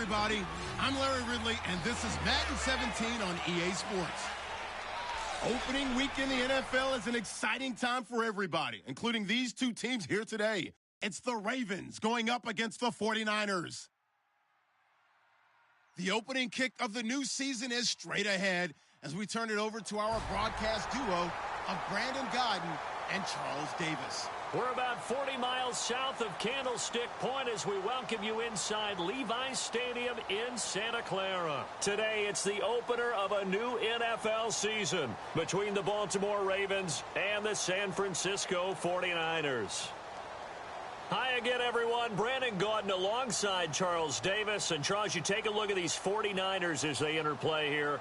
everybody. I'm Larry Ridley, and this is Madden 17 on EA Sports. Opening week in the NFL is an exciting time for everybody, including these two teams here today. It's the Ravens going up against the 49ers. The opening kick of the new season is straight ahead as we turn it over to our broadcast duo of Brandon Godden and Charles Davis. We're about 40 miles south of Candlestick Point as we welcome you inside Levi's Stadium in Santa Clara. Today, it's the opener of a new NFL season between the Baltimore Ravens and the San Francisco 49ers. Hi again, everyone. Brandon Gaudin alongside Charles Davis. And, Charles, you take a look at these 49ers as they interplay here.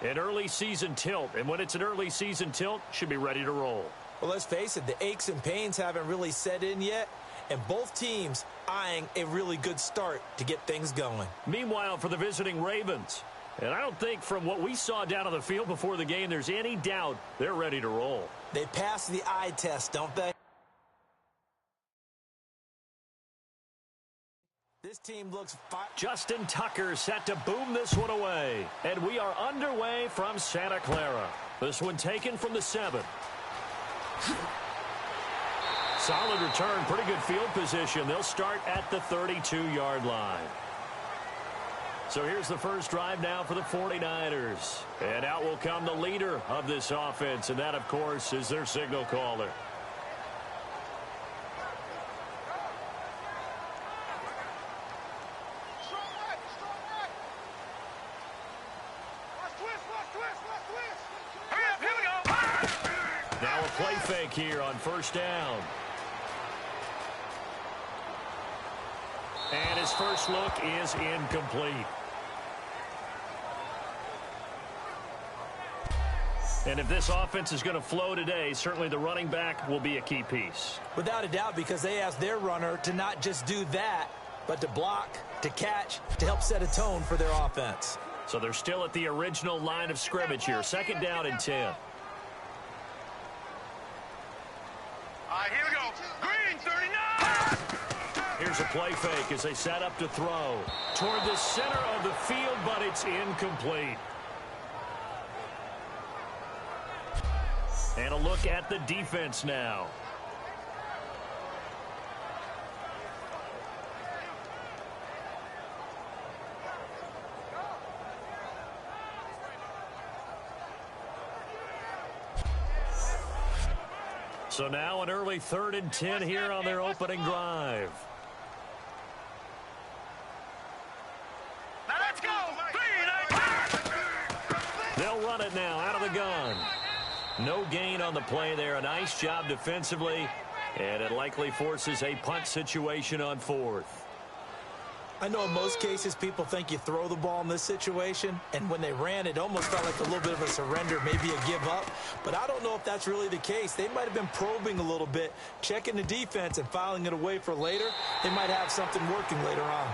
An early season tilt. And when it's an early season tilt, should be ready to roll. Well, let's face it, the aches and pains haven't really set in yet, and both teams eyeing a really good start to get things going. Meanwhile, for the visiting Ravens, and I don't think from what we saw down on the field before the game there's any doubt they're ready to roll. They pass the eye test, don't they? This team looks fine. Justin Tucker set to boom this one away, and we are underway from Santa Clara. This one taken from the 7. Solid return, pretty good field position. They'll start at the 32-yard line. So here's the first drive now for the 49ers. And out will come the leader of this offense, and that, of course, is their signal caller. Now a play fake here on first down. And his first look is incomplete. And if this offense is going to flow today, certainly the running back will be a key piece. Without a doubt, because they asked their runner to not just do that, but to block, to catch, to help set a tone for their offense. So they're still at the original line of scrimmage here. Second down and 10. Here we go. Green, 39! Here's a play fake as they set up to throw. Toward the center of the field, but it's incomplete. And a look at the defense now. So now an early 3rd and 10 here on their opening drive. Now let's go! They'll run it now out of the gun. No gain on the play there. A nice job defensively. And it likely forces a punt situation on 4th. I know in most cases people think you throw the ball in this situation, and when they ran, it almost felt like a little bit of a surrender, maybe a give up. But I don't know if that's really the case. They might have been probing a little bit, checking the defense and filing it away for later. They might have something working later on.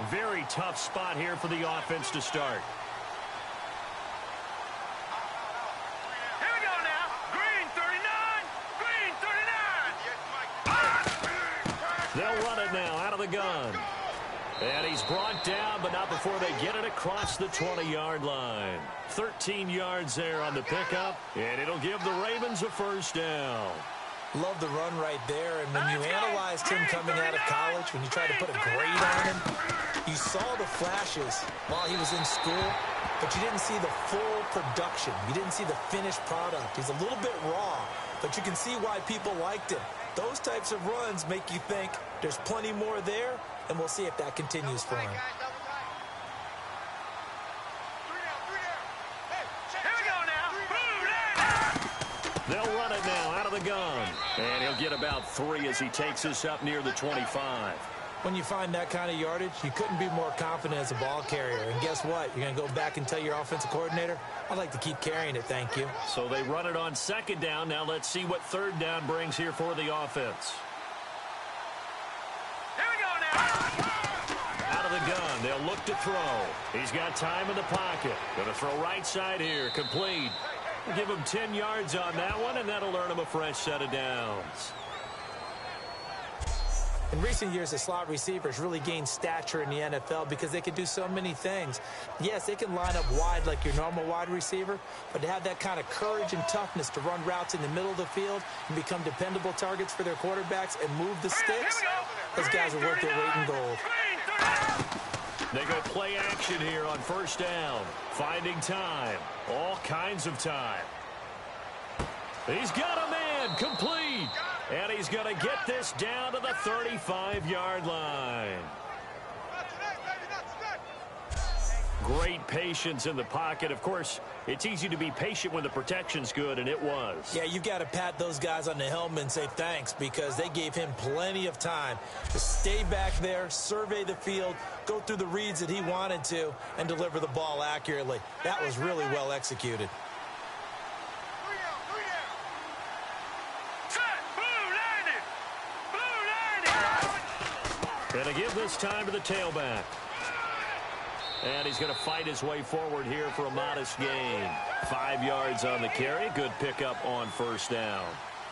Very tough spot here for the offense to start. Here we go now. Green, 39! Green, 39! They'll run it now out of the gun. And he's brought down, but not before they get it across the 20-yard line. 13 yards there on the pickup, and it'll give the Ravens a first down. Love the run right there, and when you analyzed him coming out of college, when you tried to put a grade on him, you saw the flashes while he was in school, but you didn't see the full production. You didn't see the finished product. He's a little bit raw, but you can see why people liked him. Those types of runs make you think there's plenty more there, and we'll see if that continues for him. They'll run it now out of the gun. And he'll get about 3 as he takes us up near the 25. When you find that kind of yardage, you couldn't be more confident as a ball carrier. And guess what? You're going to go back and tell your offensive coordinator, I'd like to keep carrying it, thank you. So they run it on 2nd down. Now let's see what 3rd down brings here for the offense. Here we go now. Out of the gun, they'll look to throw. He's got time in the pocket. Going to throw right side here, complete. We'll give him 10 yards on that one, and that'll earn him a fresh set of downs. In recent years, the slot receivers really gained stature in the NFL because they can do so many things. Yes, they can line up wide like your normal wide receiver, but to have that kind of courage and toughness to run routes in the middle of the field and become dependable targets for their quarterbacks and move the sticks, those guys are worth their weight in gold. They go play action here on first down. Finding time. All kinds of time. He's got a man complete. And he's going to get this down to the 35-yard line. Great patience in the pocket. Of course, it's easy to be patient when the protection's good, and it was. Yeah, you've got to pat those guys on the helmet and say thanks because they gave him plenty of time to stay back there, survey the field, go through the reads that he wanted to, and deliver the ball accurately. That was really well executed. And to give this time to the tailback. And he's going to fight his way forward here for a modest gain. 5 yards on the carry. Good pickup on first down.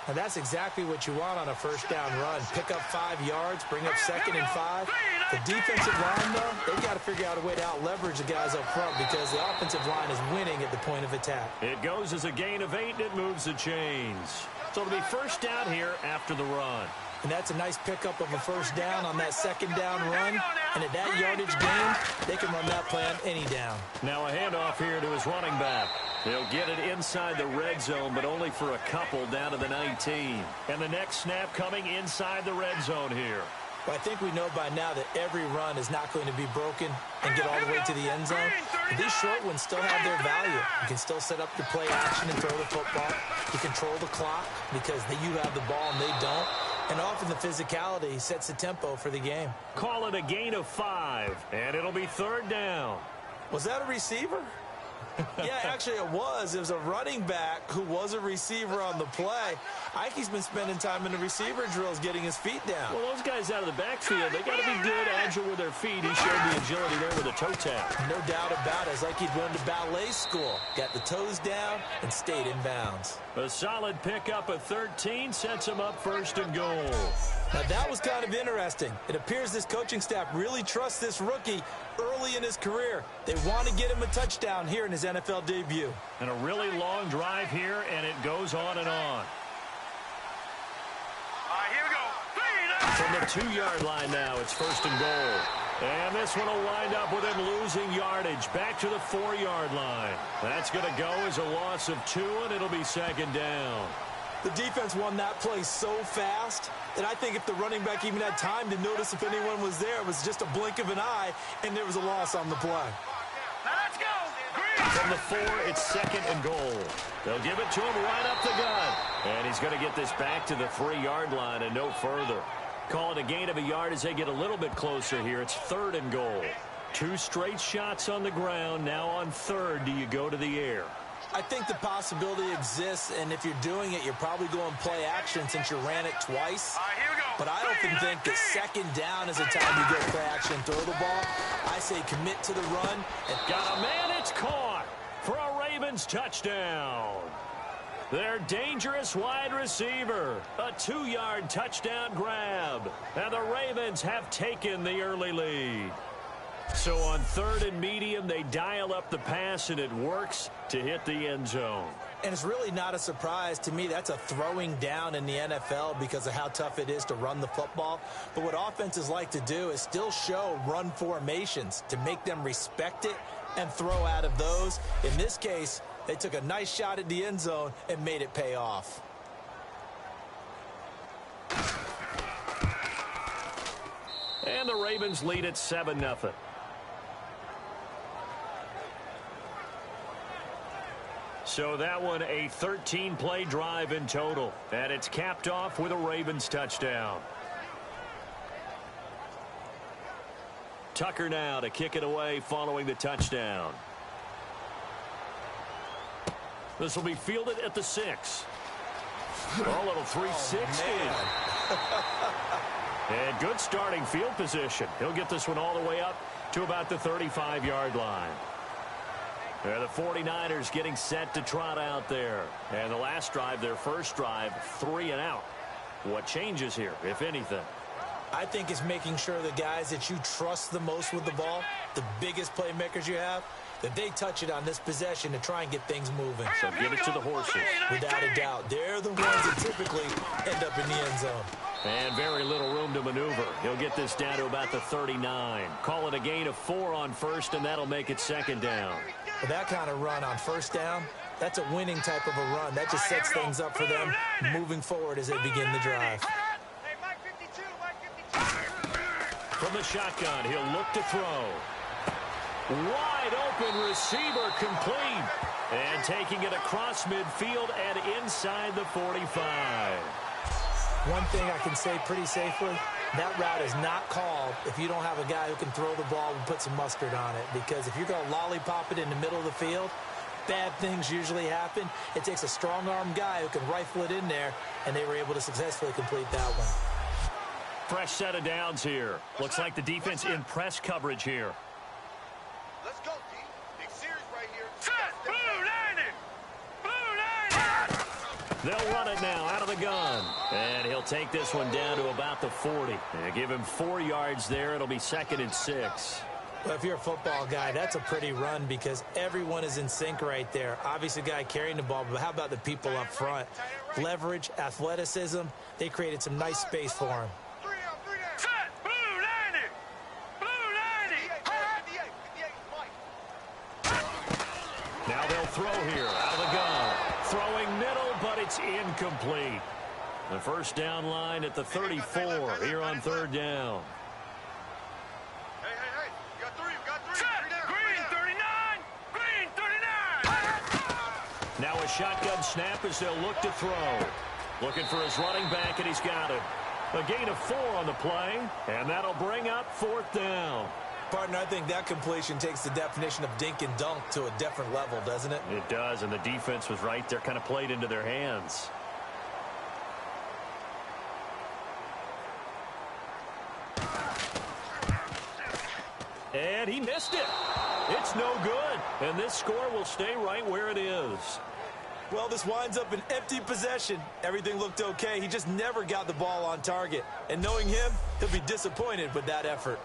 And that's exactly what you want on a first down run. Pick up 5 yards, bring up 2nd and 5. The defensive line, though, they've got to figure out a way to out-leverage the guys up front because the offensive line is winning at the point of attack. It goes as a gain of 8, and it moves the chains. So it'll be first down here after the run. And that's a nice pickup of a first down on that 2nd down run. And at that yardage gain, they can run that play on any down. Now a handoff here to his running back. He'll get it inside the red zone, but only for a couple down to the 19. And the next snap coming inside the red zone here. Well, I think we know by now that every run is not going to be broken and get all the way to the end zone. But these short ones still have their value. You can still set up your play action and throw the football. You control the clock because you have the ball and they don't. And often the physicality sets the tempo for the game. Call it a gain of 5, and it'll be 3rd down. Was that a receiver? Yeah, actually it was. It was a running back who was a receiver on the play. Ike's been spending time in the receiver drills getting his feet down. Well, those guys out of the backfield, they got to be good, agile with their feet. He showed the agility there with a toe tap. No doubt about it. It's like he'd run to ballet school. Got the toes down and stayed in bounds. A solid pickup of 13 sets him up 1st and goal. Now, that was kind of interesting. It appears this coaching staff really trusts this rookie early in his career. They want to get him a touchdown here in his NFL debut. And a really long drive here, and it goes on and on. Here we go. From the 2-yard line now, it's 1st and goal. And this one will wind up with him losing yardage back to the 4-yard line. That's going to go as a loss of 2, and it'll be 2nd down. The defense won that play so fast that I think if the running back even had time to notice if anyone was there, it was just a blink of an eye, and there was a loss on the play. Now let's go. From the 4, it's 2nd and goal. They'll give it to him right up the gut. And he's going to get this back to the 3-yard line and no further. Call it a gain of a yard as they get a little bit closer here. It's 3rd and goal. 2 straight shots on the ground. Now on 3rd, do you go to the air? I think the possibility exists, and if you're doing it, you're probably going play action since you ran it twice. Here we go. But I often think that 2nd down is the time you go play action and throw the ball. I say commit to the run. And got a man, it's caught for a Ravens touchdown. Their dangerous wide receiver. A 2-yard touchdown grab. And the Ravens have taken the early lead. So on 3rd and medium, they dial up the pass, and it works to hit the end zone. And it's really not a surprise to me. That's a throwing down in the NFL because of how tough it is to run the football. But what offenses like to do is still show run formations to make them respect it and throw out of those. In this case, they took a nice shot at the end zone and made it pay off. And the Ravens lead at 7-0. So that one a 13-play drive in total. And it's capped off with a Ravens touchdown. Tucker now to kick it away following the touchdown. This will be fielded at the 6. Oh, a little 360. And good starting field position. He'll get this one all the way up to about the 35-yard line. The 49ers getting set to trot out there. And the last drive, their first drive, 3 and out. What changes here, if anything? I think it's making sure the guys that you trust the most with the ball, the biggest playmakers you have, that they touch it on this possession to try and get things moving. So give it to the horses. Without a doubt, they're the ones that typically end up in the end zone. And very little room to maneuver. He'll get this down to about the 39. Call it a gain of 4 on first, and that'll make it second down. With that kind of run on first down, that's a winning type of a run. That just sets things up for them moving forward as they begin the drive. From the shotgun, he'll look to throw. Wide open receiver complete. And taking it across midfield and inside the 45. One thing I can say pretty safely, that route is not called if you don't have a guy who can throw the ball and put some mustard on it. Because if you're going to lollipop it in the middle of the field, bad things usually happen. It takes a strong-arm guy who can rifle it in there, and they were able to successfully complete that one. Fresh set of downs here. Looks like the defense in press coverage here. Let's go, D. Big series right here. Set, blue 90. Blue 90. They'll run it now out of the gun. And he'll take this one down to about the 40. And give him 4 yards there. It'll be 2nd and 6. Well, if you're a football guy, that's a pretty run because everyone is in sync right there. Obviously, the guy carrying the ball, but how about the people up front? Leverage, athleticism, they created some nice space for him. Now they'll throw here out of the gun. Throwing middle, but it's incomplete. The first down line at the 34 here on 3rd down. Hey. You got three. Set. Green 39. Green 39. Now a shotgun snap as they'll look to throw. Looking for his running back, and he's got it. A gain of 4 on the play, and that'll bring up 4th down. Partner, I think that completion takes the definition of dink and dunk to a different level, doesn't it? It does, and the defense was right there, kind of played into their hands. And he missed it. It's no good, and this score will stay right where it is. Well, this winds up an empty possession. Everything looked okay. He just never got the ball on target. And knowing him, he'll be disappointed with that effort.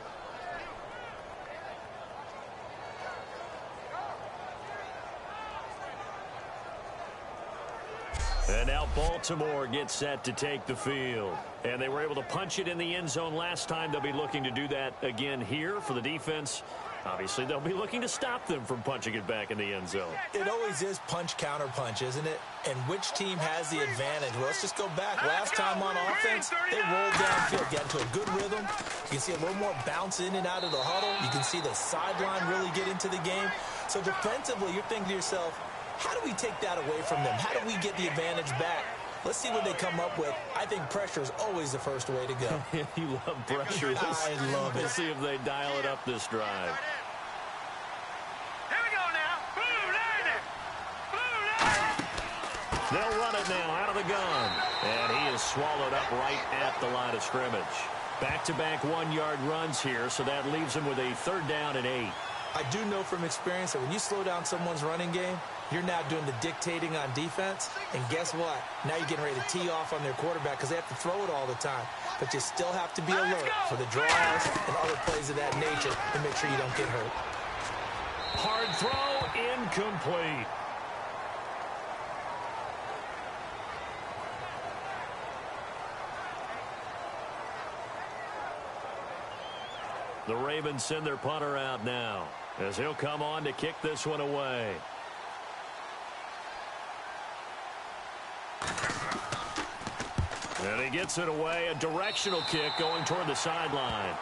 And now Baltimore gets set to take the field. And they were able to punch it in the end zone last time. They'll be looking to do that again here for the defense. Obviously, they'll be looking to stop them from punching it back in the end zone. It always is punch-counter-punch, isn't it? And which team has the advantage? Well, let's just go back. Last time on offense, they rolled downfield, got into a good rhythm. You can see a little more bounce in and out of the huddle. You can see the sideline really get into the game. So defensively, you're thinking to yourself, how do we take that away from them? How do we get the advantage back? Let's see what they come up with. I think pressure is always the first way to go. You love pressure. I love it. We'll see if they dial it up this drive. Here we go now. Blue 90. Blue 90. They'll run it now out of the gun. And he is swallowed up right at the line of scrimmage. Back-to-back 1-yard runs here, so that leaves him with a 3rd down and 8. I do know from experience that when you slow down someone's running game, you're now doing the dictating on defense. And guess what? Now you're getting ready to tee off on their quarterback because they have to throw it all the time. But you still have to be alert for the draws and other plays of that nature to make sure you don't get hurt. Hard throw, incomplete. The Ravens send their punter out now as he'll come on to kick this one away. And he gets it away, a directional kick going toward the sideline.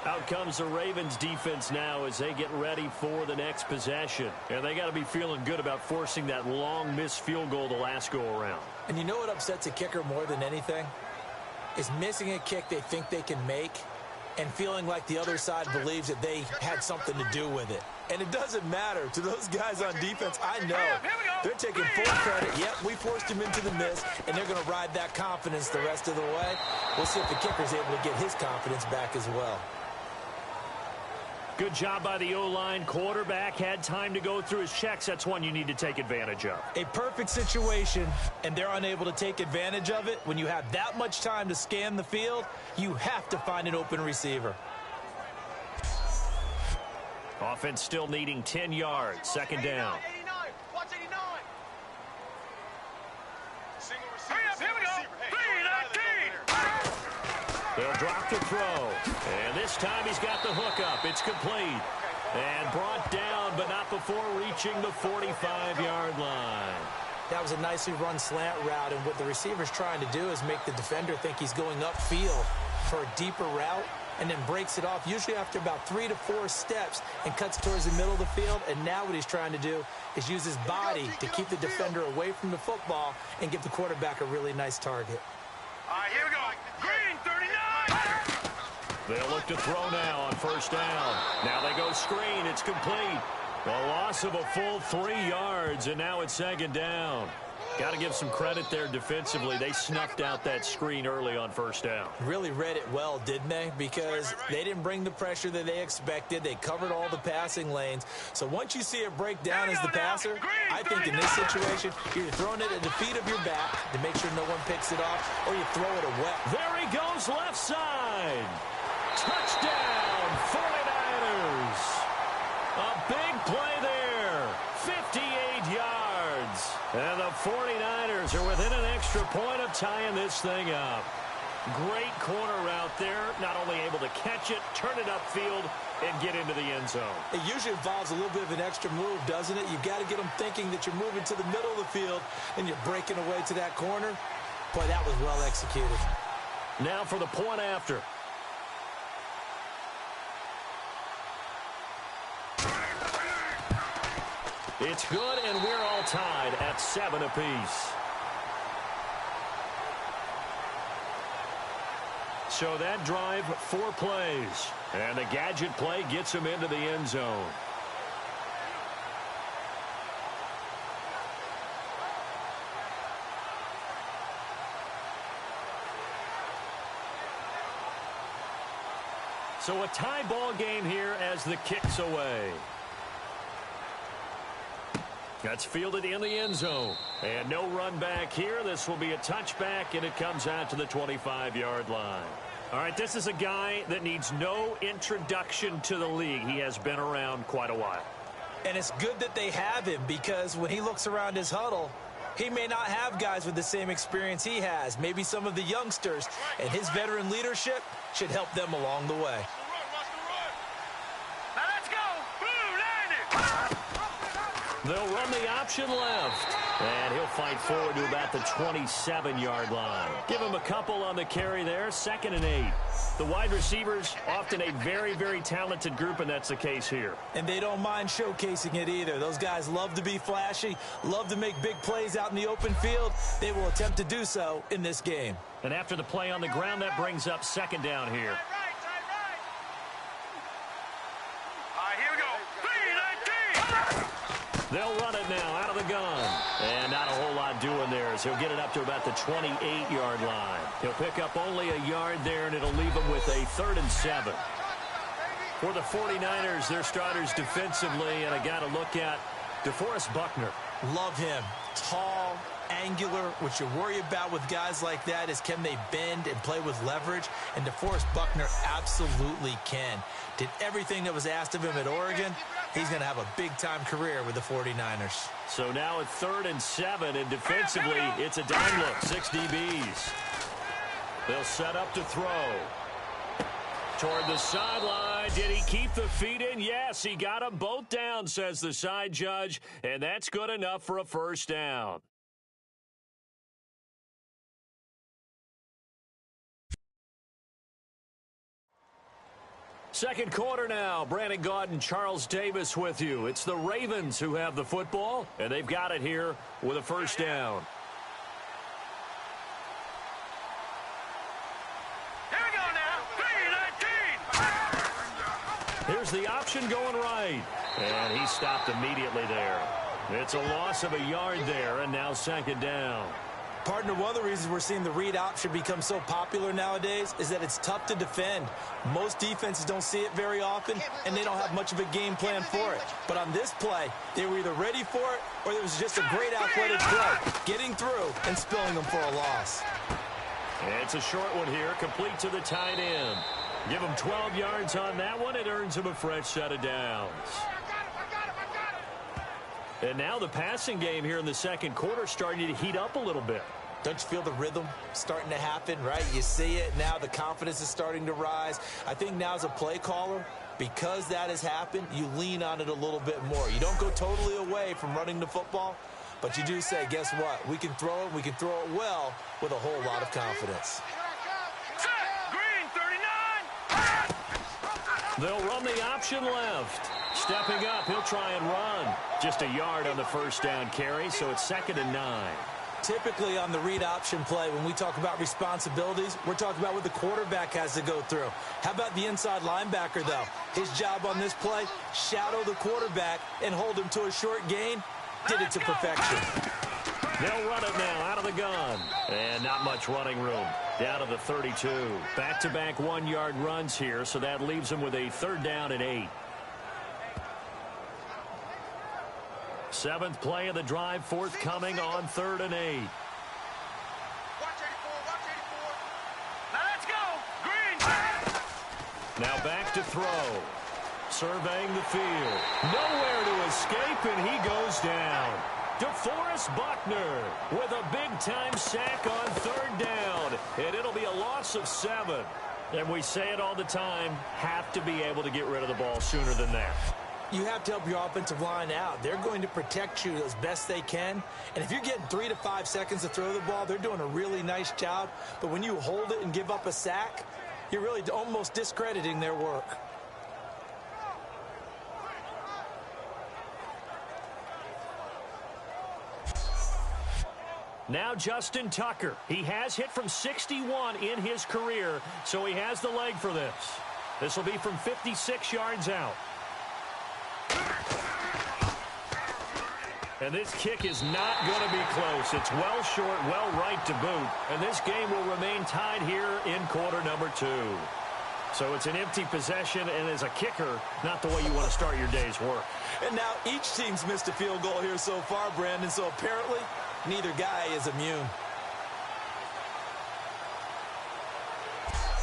Out comes the Ravens defense now as they get ready for the next possession. And they got to be feeling good about forcing that long missed field goal the last go around. And you know what upsets a kicker more than anything? Is missing a kick they think they can make and feeling like the other side believes that they had something to do with it. And it doesn't matter. To those guys on defense, I know they're taking full credit. Yep, we forced him into the miss, and they're going to ride that confidence the rest of the way. We'll see if the kicker's able to get his confidence back as well. Good job by the O-line. Quarterback had time to go through his checks. That's one you need to take advantage of. A perfect situation, and they're unable to take advantage of it. When you have that much time to scan the field, you have to find an open receiver. Offense still needing 10 yards. Second down. 89. Watch 89. Single receiver. Hurry up, here we go. 3-19. They'll drop the throw. And this time he's got the hook up. It's complete. And brought down, but not before reaching the 45-yard line. That was a nicely run slant route, and what the receiver's trying to do is make the defender think he's going upfield for a deeper route, and then breaks it off, usually after about 3 to 4 steps, and cuts towards the middle of the field. And now what he's trying to do is use his body to keep the defender away from the football and give the quarterback a really nice target. All right, here we go. Green, 39. They'll look to throw now on first down. Now they go screen. It's complete. A loss of a full 3 yards, and now it's second down. Got to give some credit there defensively. They snuffed out that screen early on first down. Really read it well, didn't they? Because they didn't bring the pressure that they expected. They covered all the passing lanes. So once you see it break down as the passer, I think in this situation, you're throwing it at the feet of your back to make sure no one picks it off, or you throw it away. There he goes, left side. Touchdown, 49ers. A big play there. 58 yards. And the 49ers are within an extra point of tying this thing up. Great corner route there. Not only able to catch it, turn it upfield, and get into the end zone. It usually involves a little bit of an extra move, doesn't it? You've got to get them thinking that you're moving to the middle of the field and you're breaking away to that corner. Boy, that was well executed. Now for the point after. It's good, and we're all tied at 7 apiece. So that drive, 4 plays. And the gadget play gets him into the end zone. So a tie ball game here as the kick's away. That's fielded in the end zone. And no run back here. This will be a touchback, and it comes out to the 25-yard line. All right, this is a guy that needs no introduction to the league. He has been around quite a while. And it's good that they have him, because when he looks around his huddle, he may not have guys with the same experience he has. Maybe some of the youngsters, and his veteran leadership should help them along the way. Now let's go. Blue 90. They'll run the option left. And he'll fight forward to about the 27-yard line. Give him a couple on the carry there. 2nd and 8. The wide receivers, often a very, very talented group, and that's the case here. And they don't mind showcasing it either. Those guys love to be flashy, love to make big plays out in the open field. They will attempt to do so in this game. And after the play on the ground, that brings up 2nd down here. All right, here we go. 3-19. They'll run it now out of the gun. And not a whole lot doing there as he'll get it up to about the 28-yard line. He'll pick up only a yard there, and it'll leave him with a 3rd and 7. For the 49ers, their starters defensively, and I got to look at DeForest Buckner. Love him. Tall, angular. What you worry about with guys like that is, can they bend and play with leverage? And DeForest Buckner absolutely can. Did everything that was asked of him at Oregon. He's going to have a big-time career with the 49ers. So now at 3rd and 7, and defensively, it's a dime look. 6 DBs. They'll set up to throw. Toward the sideline. Did he keep the feet in? Yes, he got them both down, says the side judge, and that's good enough for a first down. Second quarter now. Brandon Gaudin, Charles Davis with you. It's the Ravens who have the football, and they've got it here with a first down. Here we go now. 3-19. Here's the option going right, and he stopped immediately there. It's a loss of a yard there, and now 2nd down. Partner, one of the reasons we're seeing the read option become so popular nowadays is that it's tough to defend. Most defenses don't see it very often, and they don't have much of a game plan for it. But on this play, they were either ready for it or it was just a great athletic play, getting through and spilling them for a loss. It's a short one here, complete to the tight end. Give him 12 yards on that one. It earns him a fresh set of downs. And now the passing game here in the second quarter starting to heat up a little bit. Don't you feel the rhythm starting to happen, right? You see it now. The confidence is starting to rise. I think now as a play caller, because that has happened, you lean on it a little bit more. You don't go totally away from running the football, but you do say, guess what? We can throw it. We can throw it well with a whole lot of confidence. Green, 39. They'll run the option left. Stepping up, he'll try and run. Just a yard on the first down carry, so it's 2nd and 9. Typically on the read option play, when we talk about responsibilities, we're talking about what the quarterback has to go through. How about the inside linebacker, though? His job on this play, shadow the quarterback and hold him to a short gain. Did it to perfection. They'll run it now out of the gun. And not much running room. Down to the 32. Back-to-back 1-yard runs here, so that leaves him with a 3rd down and 8. 7th play of the drive, forthcoming on 3rd and 8. Watch 84, watch 84. Now let's go. Green. Now back to throw. Surveying the field. Nowhere to escape, and he goes down. DeForest Buckner with a big-time sack on 3rd down. And it'll be a loss of 7. And we say it all the time, have to be able to get rid of the ball sooner than that. You have to help your offensive line out. They're going to protect you as best they can. And if you're getting 3 to 5 seconds to throw the ball, they're doing a really nice job. But when you hold it and give up a sack, you're really almost discrediting their work. Now Justin Tucker. He has hit from 61 in his career, so he has the leg for this. This will be from 56 yards out. And this kick is not going to be close. It's well short, well right to boot. And this game will remain tied here in quarter number 2. So it's an empty possession, and as a kicker, not the way you want to start your day's work. And now each team's missed a field goal here so far, Brandon. So apparently, neither guy is immune.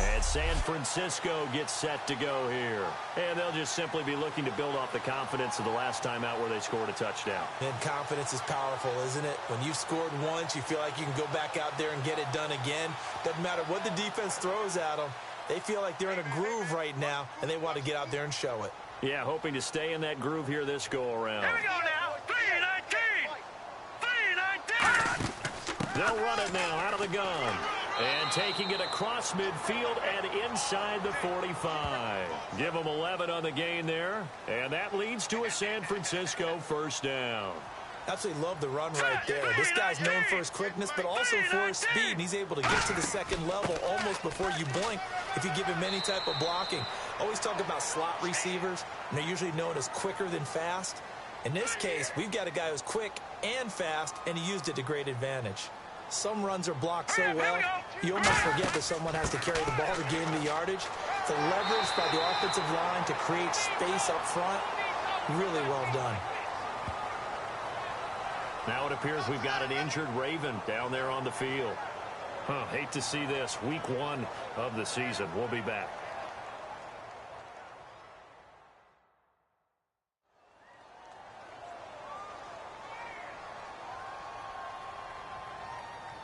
And San Francisco gets set to go here. And they'll just simply be looking to build off the confidence of the last time out where they scored a touchdown. And confidence is powerful, isn't it? When you've scored once, you feel like you can go back out there and get it done again. Doesn't matter what the defense throws at them. They feel like they're in a groove right now, and they want to get out there and show it. Yeah, hoping to stay in that groove here this go-around. Here we go now. 3-19. 3-19. They'll run it now out of the gun. And taking it across midfield and inside the 45. Give them 11 on the gain there. And that leads to a San Francisco first down. Absolutely love the run right there. This guy's known for his quickness, but also for his speed. And he's able to get to the second level almost before you blink if you give him any type of blocking. Always talk about slot receivers, and they're usually known as quicker than fast. In this case, we've got a guy who's quick and fast, and he used it to great advantage. Some runs are blocked so well, you almost forget that someone has to carry the ball to gain the yardage. The leverage by the offensive line to create space up front, really well done. Now it appears we've got an injured Raven down there on the field. Hate to see this. Week 1 of the season. We'll be back.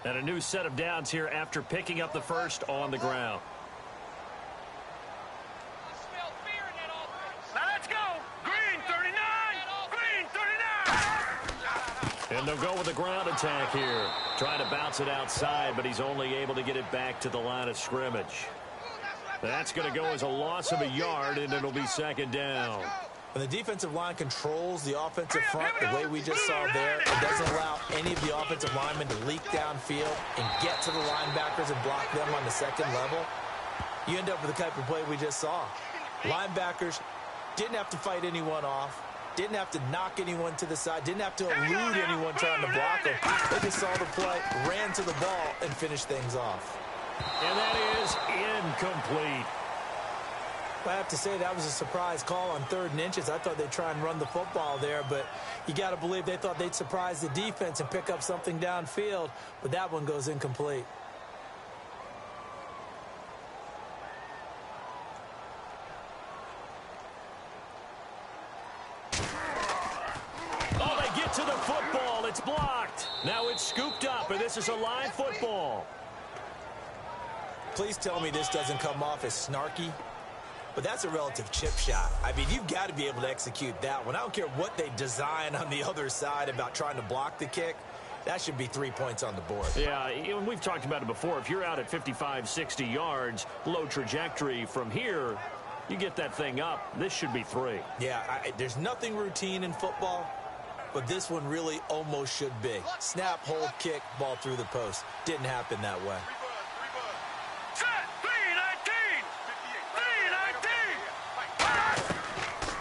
And a new set of downs here after picking up the first on the ground. Now let's go. Green, 39. Green, 39. And they'll go with a ground attack here. Trying to bounce it outside, but he's only able to get it back to the line of scrimmage. That's going to go as a loss of a yard, and it'll be second down. When the defensive line controls the offensive front the way we just saw there, it doesn't allow any of the offensive linemen to leak downfield and get to the linebackers and block them on the second level. You end up with the type of play we just saw. Linebackers didn't have to fight anyone off. Didn't have to knock anyone to the side. Didn't have to elude anyone trying to block them. They just saw the play, ran to the ball, and finished things off. And that is incomplete. I have to say that was a surprise call on 3rd and inches. I thought they'd try and run the football there, but you got to believe they thought they'd surprise the defense and pick up something downfield, but that one goes incomplete. Oh, they get to the football. It's blocked. Now it's scooped up, and this is a live football. Please tell me this doesn't come off as snarky. But that's a relative chip shot. I mean, you've got to be able to execute that one. I don't care what they design on the other side about trying to block the kick. That should be 3 points on the board. Yeah, and we've talked about it before. If you're out at 55, 60 yards, low trajectory from here, you get that thing up. This should be 3. Yeah, there's nothing routine in football, but this one really almost should be. Snap, hold, kick, ball through the post. Didn't happen that way.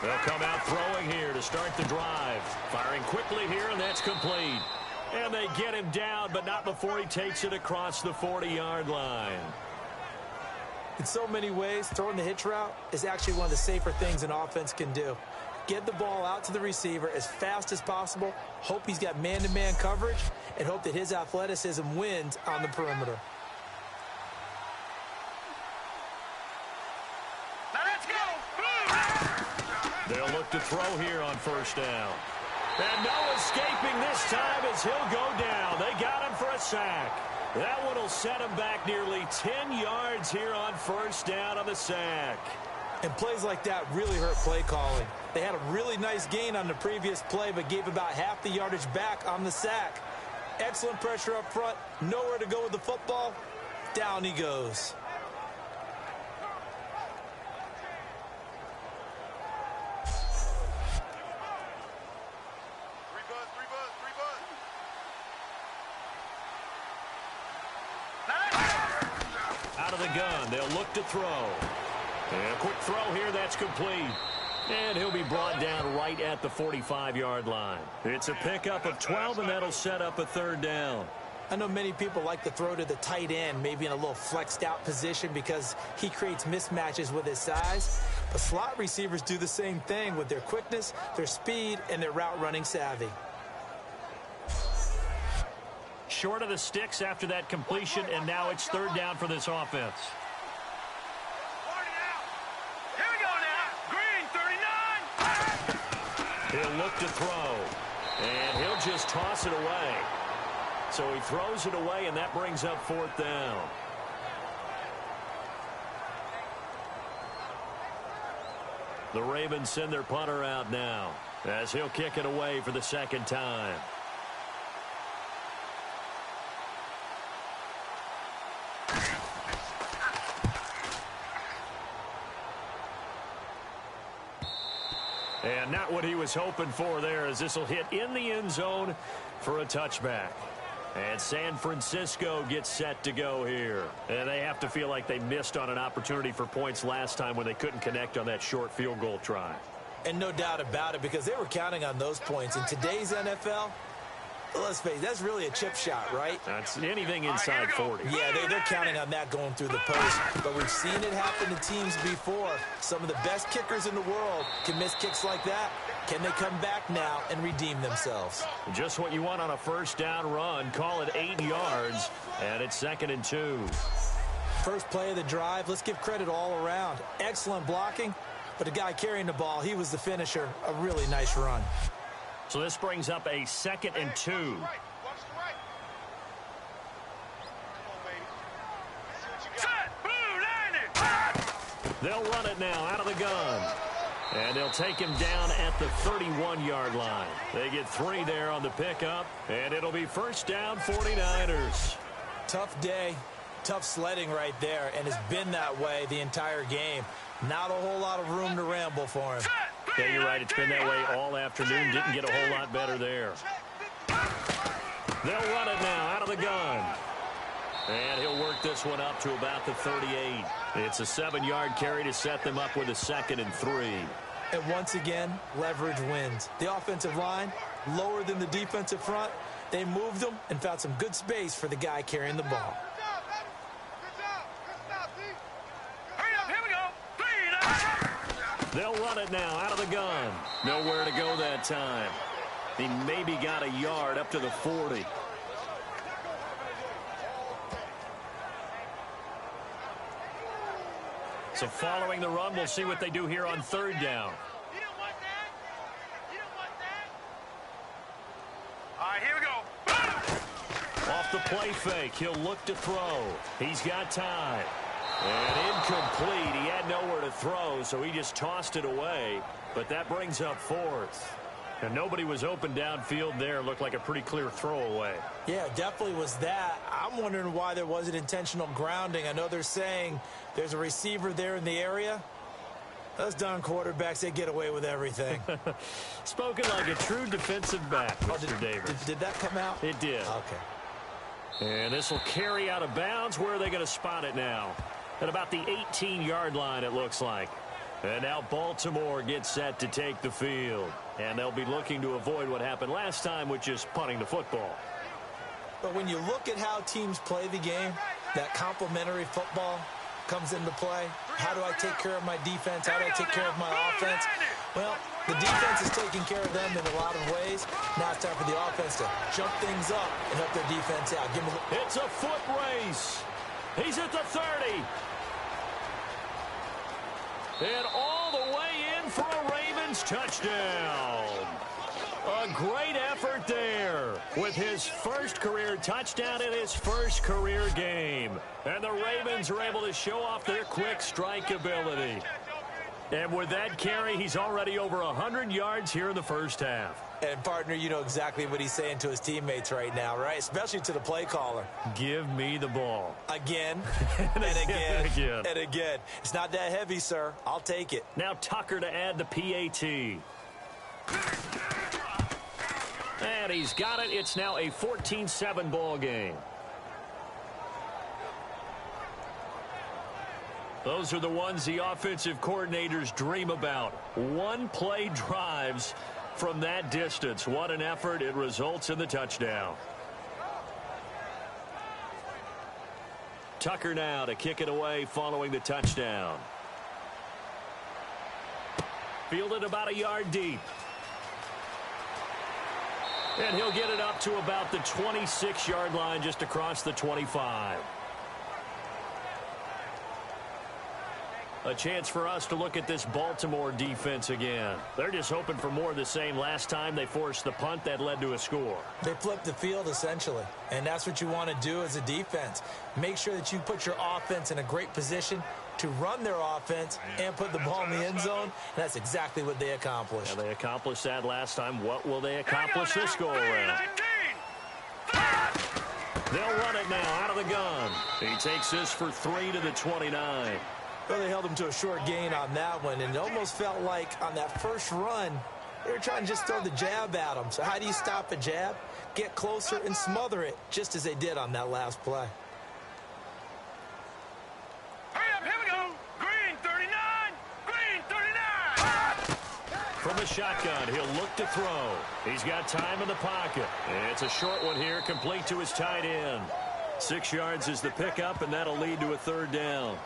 They'll come out throwing here to start the drive. Firing quickly here, and that's complete. And they get him down, but not before he takes it across the 40-yard line. In so many ways, throwing the hitch route is actually one of the safer things an offense can do. Get the ball out to the receiver as fast as possible, hope he's got man-to-man coverage, and hope that his athleticism wins on the perimeter. They'll look to throw here on 1st down. And no escaping this time as he'll go down. They got him for a sack. That one will set him back nearly 10 yards here on 1st down on the sack. And plays like that really hurt play calling. They had a really nice gain on the previous play, but gave about half the yardage back on the sack. Excellent pressure up front. Nowhere to go with the football. Down he goes. Out of the gun, they'll look to throw. And a quick throw here, that's complete. And he'll be brought down right at the 45-yard line. It's a pickup of 12, and that'll set up a 3rd down. I know many people like to throw to the tight end, maybe in a little flexed out position because he creates mismatches with his size. But slot receivers do the same thing with their quickness, their speed, and their route running savvy. Short of the sticks after that completion, and now it's 3rd down for this offense. Here we go now. Green, 39. He'll look to throw, and he'll just toss it away. So he throws it away, and that brings up 4th down. The Ravens send their punter out now as he'll kick it away for the 2nd time. And not what he was hoping for there, as this will hit in the end zone for a touchback. And San Francisco gets set to go here. And they have to feel like they missed on an opportunity for points last time when they couldn't connect on that short field goal try. And no doubt about it, because they were counting on those points. In today's NFL, let's face it, that's really a chip shot, right? That's anything inside 40. Yeah, they're counting on that going through the post. But we've seen it happen to teams before. Some of the best kickers in the world can miss kicks like that. Can they come back now and redeem themselves? Just what you want on a 1st down run. Call it 8 yards, and it's 2nd and 2. First play of the drive, let's give credit all around. Excellent blocking, but the guy carrying the ball, he was the finisher. A really nice run. So this brings up a 2nd and 2. They'll run it now out of the gun. And they'll take him down at the 31-yard line. They get 3 there on the pickup, and it'll be 1st down 49ers. Tough day, tough sledding right there, and it's been that way the entire game. Not a whole lot of room to ramble for him. Yeah, you're right. It's been that way all afternoon. Didn't get a whole lot better there. They'll run it now out of the gun. And he'll work this one up to about the 38. It's a 7-yard carry to set them up with a 2nd and 3. And once again, leverage wins. The offensive line, lower than the defensive front. They moved them and found some good space for the guy carrying the ball. Hurry up, here we go. They'll run it now out of the gun. Nowhere to go that time. He maybe got a yard up to the 40. So following the run, we'll see what they do here on third down. You don't want that? You don't want that? All right, here we go. Off the play fake, he'll look to throw. He's got time. And incomplete. He had nowhere to throw, so he just tossed it away. But that brings up fourth. And nobody was open downfield there. Looked like a pretty clear throwaway. Yeah, definitely was that. I'm wondering why there wasn't intentional grounding. I know they're saying there's a receiver there in the area. Those darn quarterbacks, they get away with everything. Spoken like a true defensive back, Mr. Davis. Did that come out? It did. Okay. And this will carry out of bounds. Where are they going to spot it now? At about the 18-yard line, it looks like. And now Baltimore gets set to take the field. And they'll be looking to avoid what happened last time, which is punting the football. But when you look at how teams play the game, that complementary football comes into play. How do I take care of my defense? How do I take care of my offense? Well, the defense is taking care of them in a lot of ways. Now it's time for the offense to jump things up and help their defense out. It's a foot race. He's at the 30. And all the way in for a Ravens touchdown. A great effort there with his first career touchdown in his first career game. And the Ravens are able to show off their quick strike ability. And with that carry, he's already over 100 yards here in the first half. And, partner, you know exactly what he's saying to his teammates right now, right? Especially to the play caller. Give me the ball. Again, and again, and again. It's not that heavy, sir. I'll take it. Now Tucker to add the PAT. And he's got it. It's now a 14-7 ball game. Those are the ones the offensive coordinators dream about. One-play drives from that distance. What an effort. It results in the touchdown. Tucker now to kick it away following the touchdown. Fielded about a yard deep. And he'll get it up to about the 26-yard line, just across the 25. A chance for us to look at this Baltimore defense again. They're just hoping for more of the same. Last time they forced the punt that led to a score. They flipped the field, essentially. And that's what you want to do as a defense. Make sure that you put your offense in a great position to run their offense and put the ball in the end zone. And that's exactly what they accomplished. Yeah, they accomplished that last time. What will they accomplish this go around? They'll run it now out of the gun. He takes this for 3 to the 29. Well, they held him to a short gain on that one, and it almost felt like on that first run, they were trying to just throw the jab at him. So how do you stop a jab? Get closer and smother it, just as they did on that last play. Hurry up, here we go. Green 39. Green 39. From the shotgun, he'll look to throw. He's got time in the pocket. It's a short one here, complete to his tight end. 6 yards is the pickup, and that'll lead to a third down.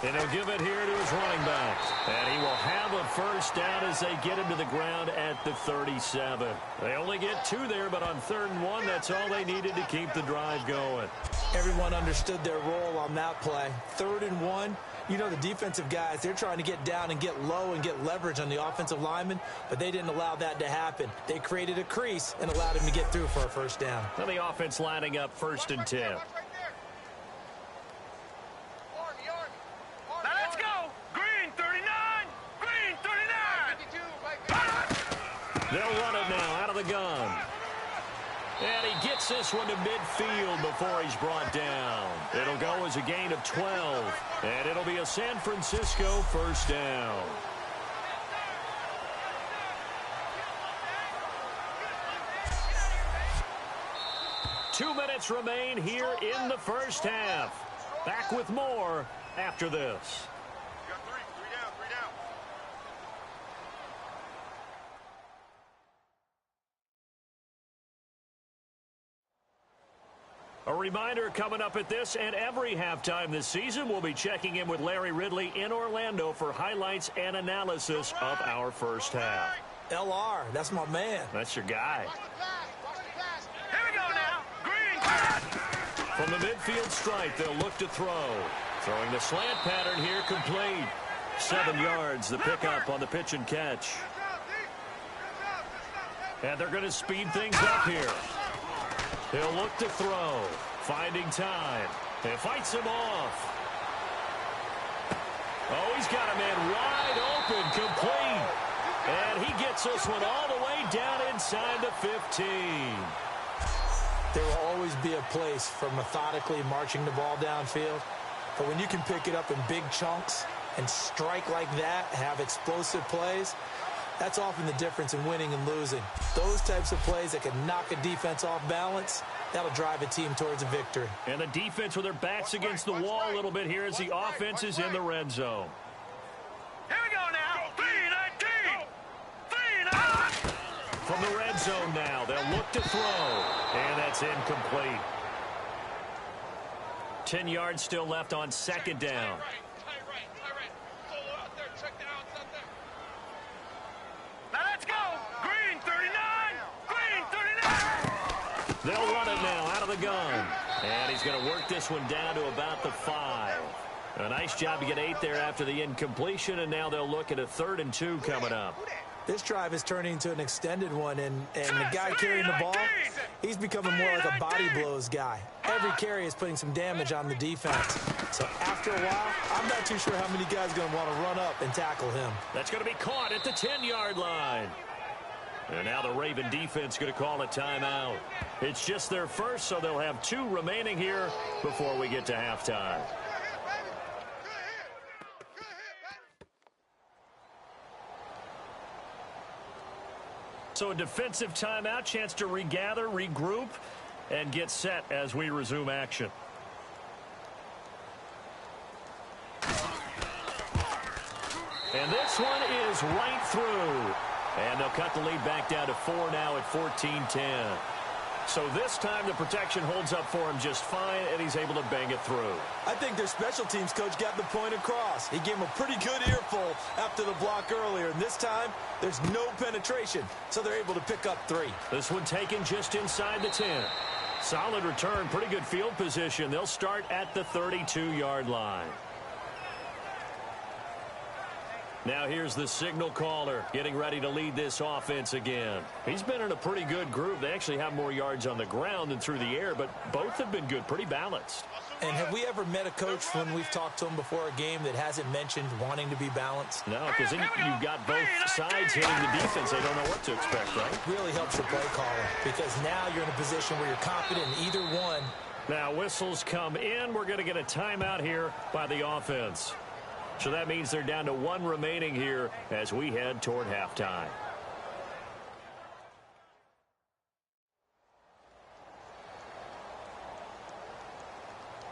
And he'll give it here to his running back. And he will have a first down as they get him to the ground at the 37. They only get 2 there, but on 3rd and 1, that's all they needed to keep the drive going. Everyone understood their role on that play. 3rd and 1, you know the defensive guys, they're trying to get down and get low and get leverage on the offensive lineman, but they didn't allow that to happen. They created a crease and allowed him to get through for a first down. And the offense lining up 1st and 10. They'll run it now out of the gun. And he gets this one to midfield before he's brought down. It'll go as a gain of 12. And it'll be a San Francisco first down. 2 minutes remain here in the first half. Back with more after this. You got three down, three down. A reminder coming up at this and every halftime this season, we'll be checking in with Larry Ridley in Orlando for highlights and analysis of our first half. LR, that's my man. That's your guy. Here we go now. Green. From the midfield stripe, they'll look to throw. Throwing the slant pattern here, complete. 7 yards, the pickup on the pitch and catch. And they're going to speed things up here. He'll look to throw. Finding time. And fights him off. Oh, he's got a man wide open, complete. And he gets this one all the way down inside the 15. There will always be a place for methodically marching the ball downfield. But when you can pick it up in big chunks and strike like that, have explosive plays, that's often the difference in winning and losing. Those types of plays that can knock a defense off balance, that'll drive a team towards a victory. And the defense with their backs against the wall a little bit here as the offense is in the red zone. Here we go now. 3-19. 3-19. From the red zone now, they'll look to throw. And that's incomplete. 10 yards still left on second down. Now let's go. Green 39. Green 39. They'll run it now out of the gun. And he's going to work this one down to about the 5. A nice job to get 8 there after the incompletion, and now they'll look at a 3rd and 2 coming up. This drive is turning into an extended one, and the guy carrying the ball, he's becoming more like a body blows guy. Every carry is putting some damage on the defense. So after a while, I'm not too sure how many guys are going to want to run up and tackle him. That's going to be caught at the 10-yard line. And now the Raven defense going to call a timeout. It's just their first, so they'll have 2 remaining here before we get to halftime. So a defensive timeout, chance to regather, regroup, and get set as we resume action. And this one is right through. And they'll cut the lead back down to 4 now at 14-10. So this time the protection holds up for him just fine, and he's able to bang it through. I think their special teams coach got the point across. He gave him a pretty good earful after the block earlier, and this time there's no penetration, so they're able to pick up 3. This one taken just inside the 10. Solid return, pretty good field position. They'll start at the 32-yard line. Now here's the signal caller getting ready to lead this offense again. He's been in a pretty good group. They actually have more yards on the ground than through the air, but both have been good, pretty balanced. And have we ever met a coach when we've talked to him before a game that hasn't mentioned wanting to be balanced? No, because then you've got both sides hitting the defense. They don't know what to expect, right? Really helps your play caller because now you're in a position where you're confident in either one. Now whistles come in. We're going to get a timeout here by the offense. So that means they're down to 1 remaining here as we head toward halftime.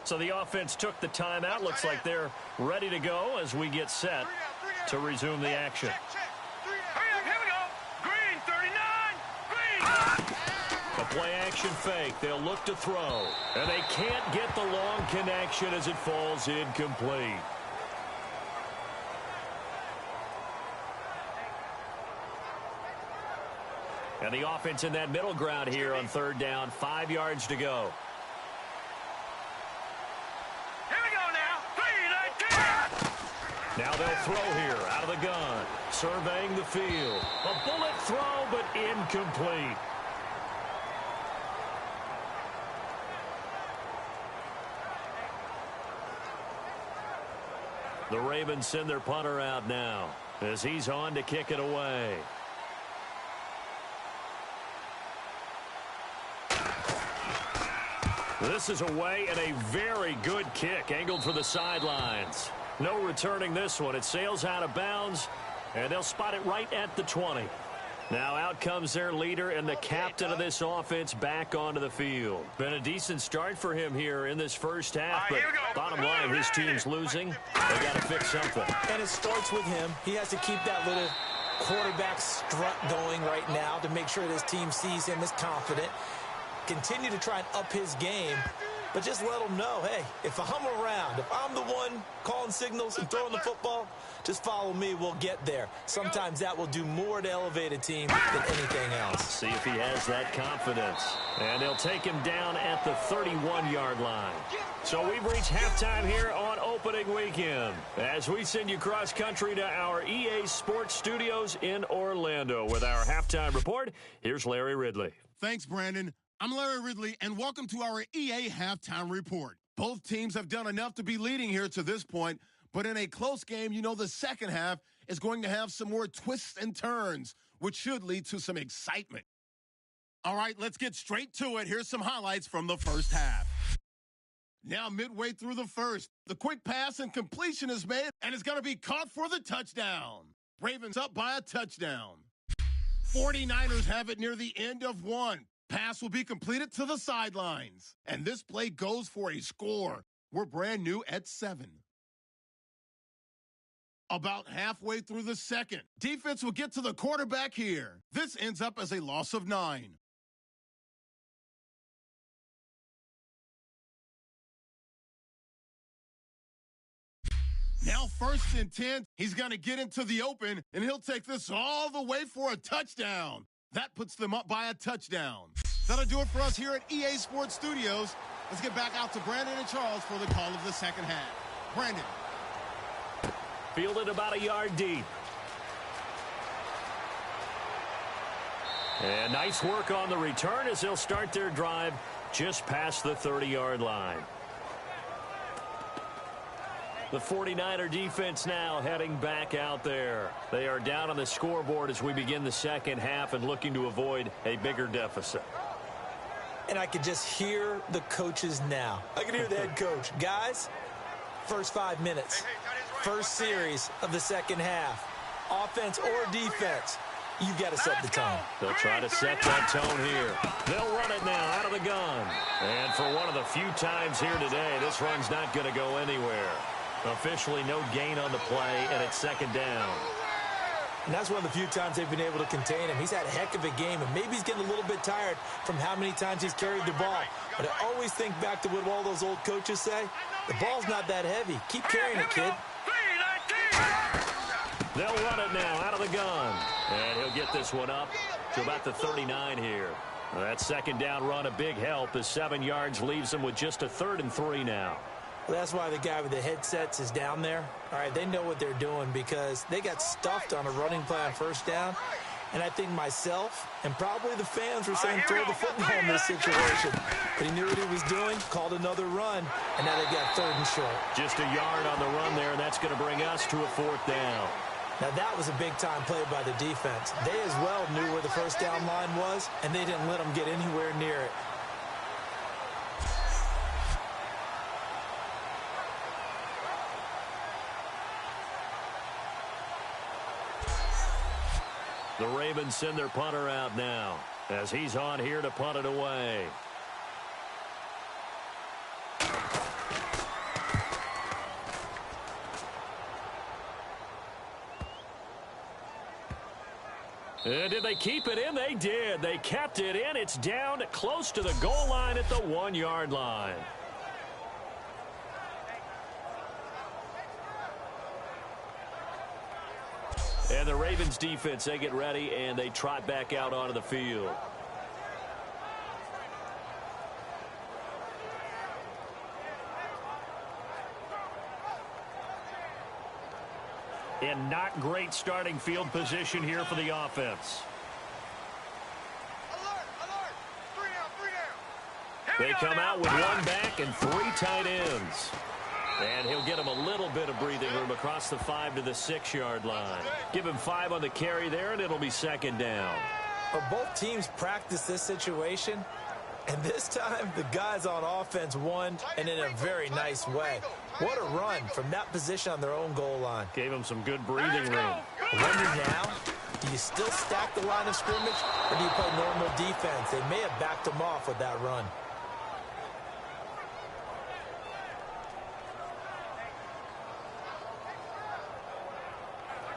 So the offense took the timeout. Looks like they're ready to go as we get set to resume the action. Here we go. Green 39. Green. A play action fake. They'll look to throw. And they can't get the long connection as it falls incomplete. And the offense in that middle ground here on 3rd down. 5 yards to go. Here we go now. 3-19. Now they'll throw here out of the gun. Surveying the field. A bullet throw, but incomplete. The Ravens send their punter out now as he's on to kick it away. This is away and a very good kick angled for the sidelines. No returning this one. It sails out of bounds, and they'll spot it right at the 20. Now out comes their leader and the captain of this offense back onto the field. Been a decent start for him here in this first half, but bottom line, his team's losing. They got to fix something. And it starts with him. He has to keep that little quarterback strut going right now to make sure this team sees him as confident. Continue to try and up his game, but just let him know, hey, if I'm around, if I'm the one calling signals and throwing the football, just follow me, we'll get there. Sometimes that will do more to elevate a team than anything else. See if he has that confidence. And they'll take him down at the 31-yard line. So we've reached halftime here on opening weekend as we send you cross-country to our EA Sports Studios in Orlando with our halftime report. Here's Larry Ridley. Thanks, Brandon. I'm Larry Ridley, and welcome to our EA Halftime Report. Both teams have done enough to be leading here to this point, but in a close game, you know the second half is going to have some more twists and turns, which should lead to some excitement. All right, let's get straight to it. Here's some highlights from the first half. Now midway through the first, the quick pass and completion is made, and it's going to be caught for the touchdown. Ravens up by a touchdown. 49ers have it near the end of one. Pass will be completed to the sidelines. And this play goes for a score. We're brand new at 7. About halfway through the second, defense will get to the quarterback here. This ends up as a loss of 9. Now 1st and 10, he's going to get into the open, and he'll take this all the way for a touchdown. That puts them up by a touchdown. That'll do it for us here at EA Sports Studios. Let's get back out to Brandon and Charles for the call of the second half. Brandon. Fielded about a yard deep. And nice work on the return as they'll start their drive just past the 30-yard line. The 49er defense now heading back out there. They are down on the scoreboard as we begin the second half and looking to avoid a bigger deficit. And I could just hear the coaches now. I can hear the head coach. Guys, first 5 minutes, first series of the second half, offense or defense, you got to set the tone. They'll try to set that tone here. They'll run it now out of the gun. And for one of the few times here today, this run's not going to go anywhere. Officially no gain on the play, and it's second down. And that's one of the few times they've been able to contain him. He's had a heck of a game, and maybe he's getting a little bit tired from how many times he's carried the ball. But I always think back to what all those old coaches say. The ball's not that heavy. Keep carrying it, kid. They'll run it now out of the gun. And he'll get this one up to about the 39 here. That second down run a big help as 7 yards leaves him with just a 3rd and 3 now. Well, that's why the guy with the headsets is down there. All right, they know what they're doing because they got stuffed on a running play on first down. And I think myself and probably the fans were saying throw the football in this situation. But he knew what he was doing, called another run, and now they've got 3rd and short. Just a yard on the run there, and that's going to bring us to a 4th down. Now, that was a big-time play by the defense. They as well knew where the first down line was, and they didn't let them get anywhere near it. The Ravens send their punter out now as he's on here to punt it away. And did they keep it in? They did. They kept it in. It's down close to the goal line at the 1-yard line. And the Ravens defense, they get ready, and they trot back out onto the field. And not great starting field position here for the offense. Alert! 3 down! They come out with 1 back and 3 tight ends. And he'll get him a little bit of breathing room across the 5 to the 6-yard line. Give him 5 on the carry there, and it'll be second down. Well, both teams practice this situation, and this time the guys on offense won, and in a very nice way. What a run from that position on their own goal line. Gave him some good breathing room. I wonder now, do you still stack the line of scrimmage, or do you play normal defense? They may have backed him off with that run.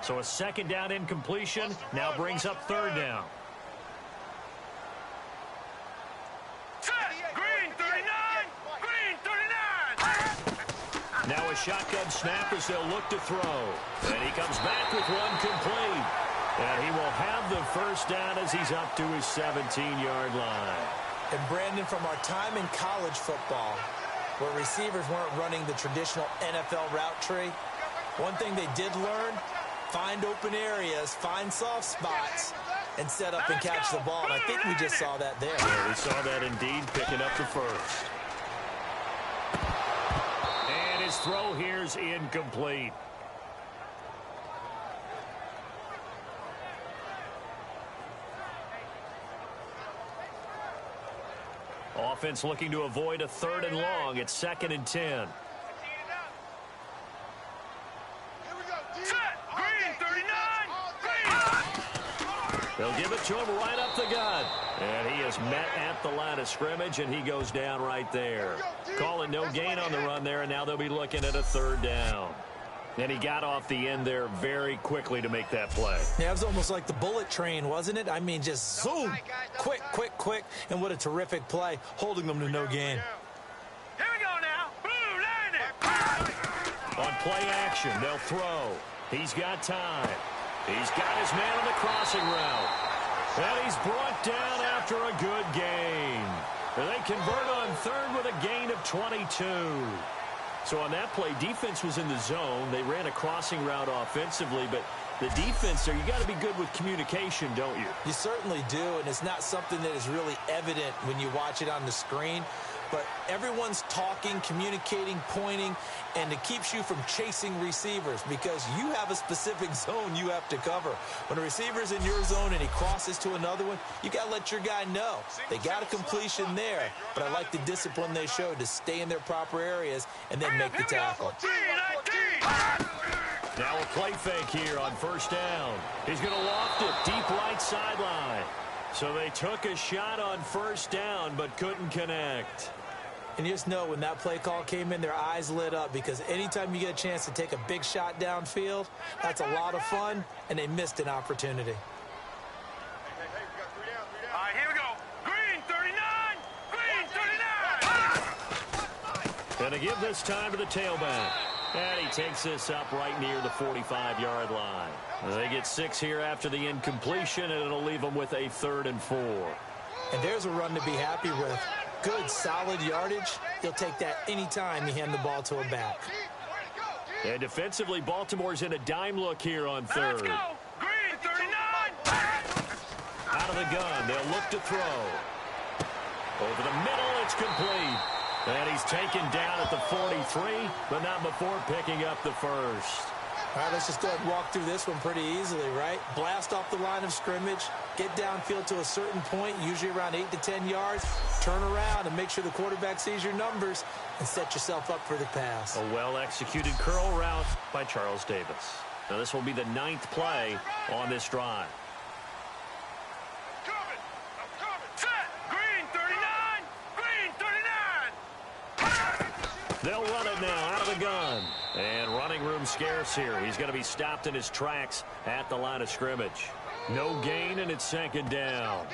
So a second down incompletion now brings up third down. Green 39! Green 39! Now a shotgun snap as they'll look to throw. And he comes back with one complete. And he will have the first down as he's up to his 17-yard line. And Brandon, from our time in college football, where receivers weren't running the traditional NFL route tree, one thing they did learn: find open areas, find soft spots, and set up and catch the ball. And I think we just saw that there. Yeah, we saw that indeed, picking up the first. And his throw here's incomplete. Offense looking to avoid a third and long. It's 2nd and 10. They'll give it to him right up the gut. And he is met at the line of scrimmage, and he goes down right there. Calling no gain on the run there, and now they'll be looking at a third down. And he got off the end there very quickly to make that play. Yeah, it was almost like the bullet train, wasn't it? I mean, just zoom. Quick, quick, quick. And what a terrific play, holding them to no gain. Here we go now. Blue landing. On play action, they'll throw. He's got time. He's got his man on the crossing route. And he's brought down after a good gain. And they convert on third with a gain of 22. So on that play, defense was in the zone. They ran a crossing route offensively, but the defense there, you got to be good with communication, don't you? You certainly do, and it's not something that is really evident when you watch it on the screen. But everyone's talking, communicating, pointing, and it keeps you from chasing receivers because you have a specific zone you have to cover. When a receiver's in your zone and he crosses to another one, you got to let your guy know. They got a completion there, but I like the discipline they showed to stay in their proper areas and then make the tackle. Now a play fake here on first down. He's going to loft it deep right sideline. So they took a shot on first down but couldn't connect. And you just know when that play call came in, their eyes lit up because anytime you get a chance to take a big shot downfield, that's a lot of fun, and they missed an opportunity. All right, here we go. Green 39! Green 39! Going to give this time to the tailback. And he takes this up right near the 45-yard line. They get 6 here after the incompletion, and it'll leave them with a 3rd and 4. And there's a run to be happy with. Good, solid yardage. He'll take that anytime you hand the ball to a back. And defensively, Baltimore's in a dime look here on third. Let's go. Green 39! Out of the gun, they'll look to throw. Over the middle, it's complete. And he's taken down at the 43, but not before picking up the first. All right, let's just go ahead and walk through this one pretty easily, right? Blast off the line of scrimmage, get downfield to a certain point, usually around 8 to 10 yards, turn around and make sure the quarterback sees your numbers and set yourself up for the pass. A well-executed curl route by Charles Davis. Now this will be the 9th play on this drive. Coming! I'm coming! Set! Green 39! Green 39! They'll run it now out of the gun. And running room scarce here. He's going to be stopped in his tracks at the line of scrimmage. No gain, and it's 2nd down.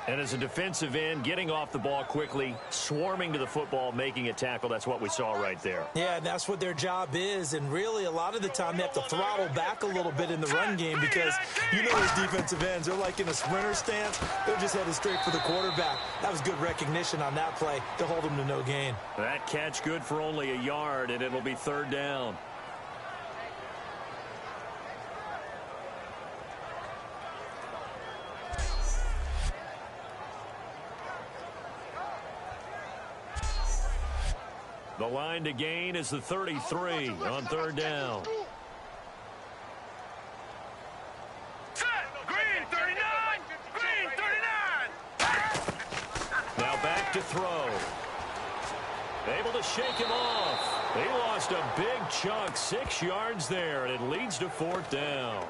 And as a defensive end, getting off the ball quickly, swarming to the football, making a tackle, that's what we saw right there. Yeah, and that's what their job is. And really, a lot of the time, they have to throttle back a little bit in the run game because you know those defensive ends, they're like in a sprinter stance. They're just headed straight for the quarterback. That was good recognition on that play to hold them to no gain. That catch good for only a yard, and it'll be 3rd down. The line to gain is the 33 on 3rd down. Set! Green 39! Green 39! Now back to throw. Able to shake him off. He lost a big chunk, 6 yards there, and it leads to 4th down.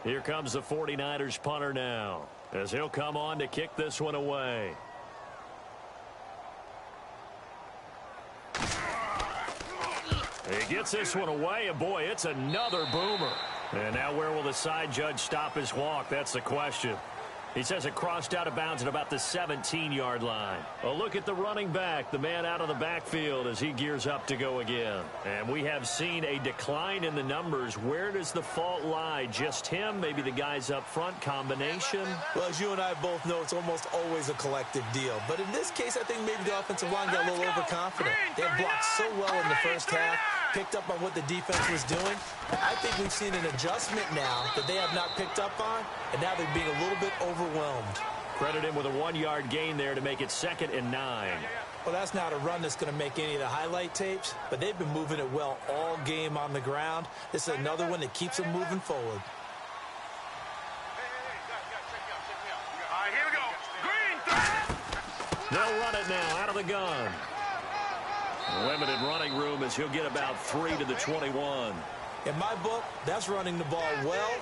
Here comes the 49ers punter now, as he'll come on to kick this one away. He gets this one away, and boy, it's another boomer. And now where will the side judge stop his walk? That's the question. He says it crossed out of bounds at about the 17-yard line. A look at the running back, the man out of the backfield as he gears up to go again. And we have seen a decline in the numbers. Where does the fault lie? Just him? Maybe the guys up front? Combination? Well, as you and I both know, it's almost always a collective deal. But in this case, I think maybe the offensive line got a little overconfident. They had blocked so well in the first half, picked up on what the defense was doing. I think we've seen an adjustment now that they have not picked up on, and now they're being a little bit overwhelmed. Credit him with a 1-yard gain there to make it 2nd and 9. Well, that's not a run that's going to make any of the highlight tapes, but they've been moving it well all game on the ground. This is another one that keeps them moving forward. All right, here we go. Green, They'll run it now out of the gun. Limited running room as he'll get about 3 to the 21. In my book, that's running the ball well,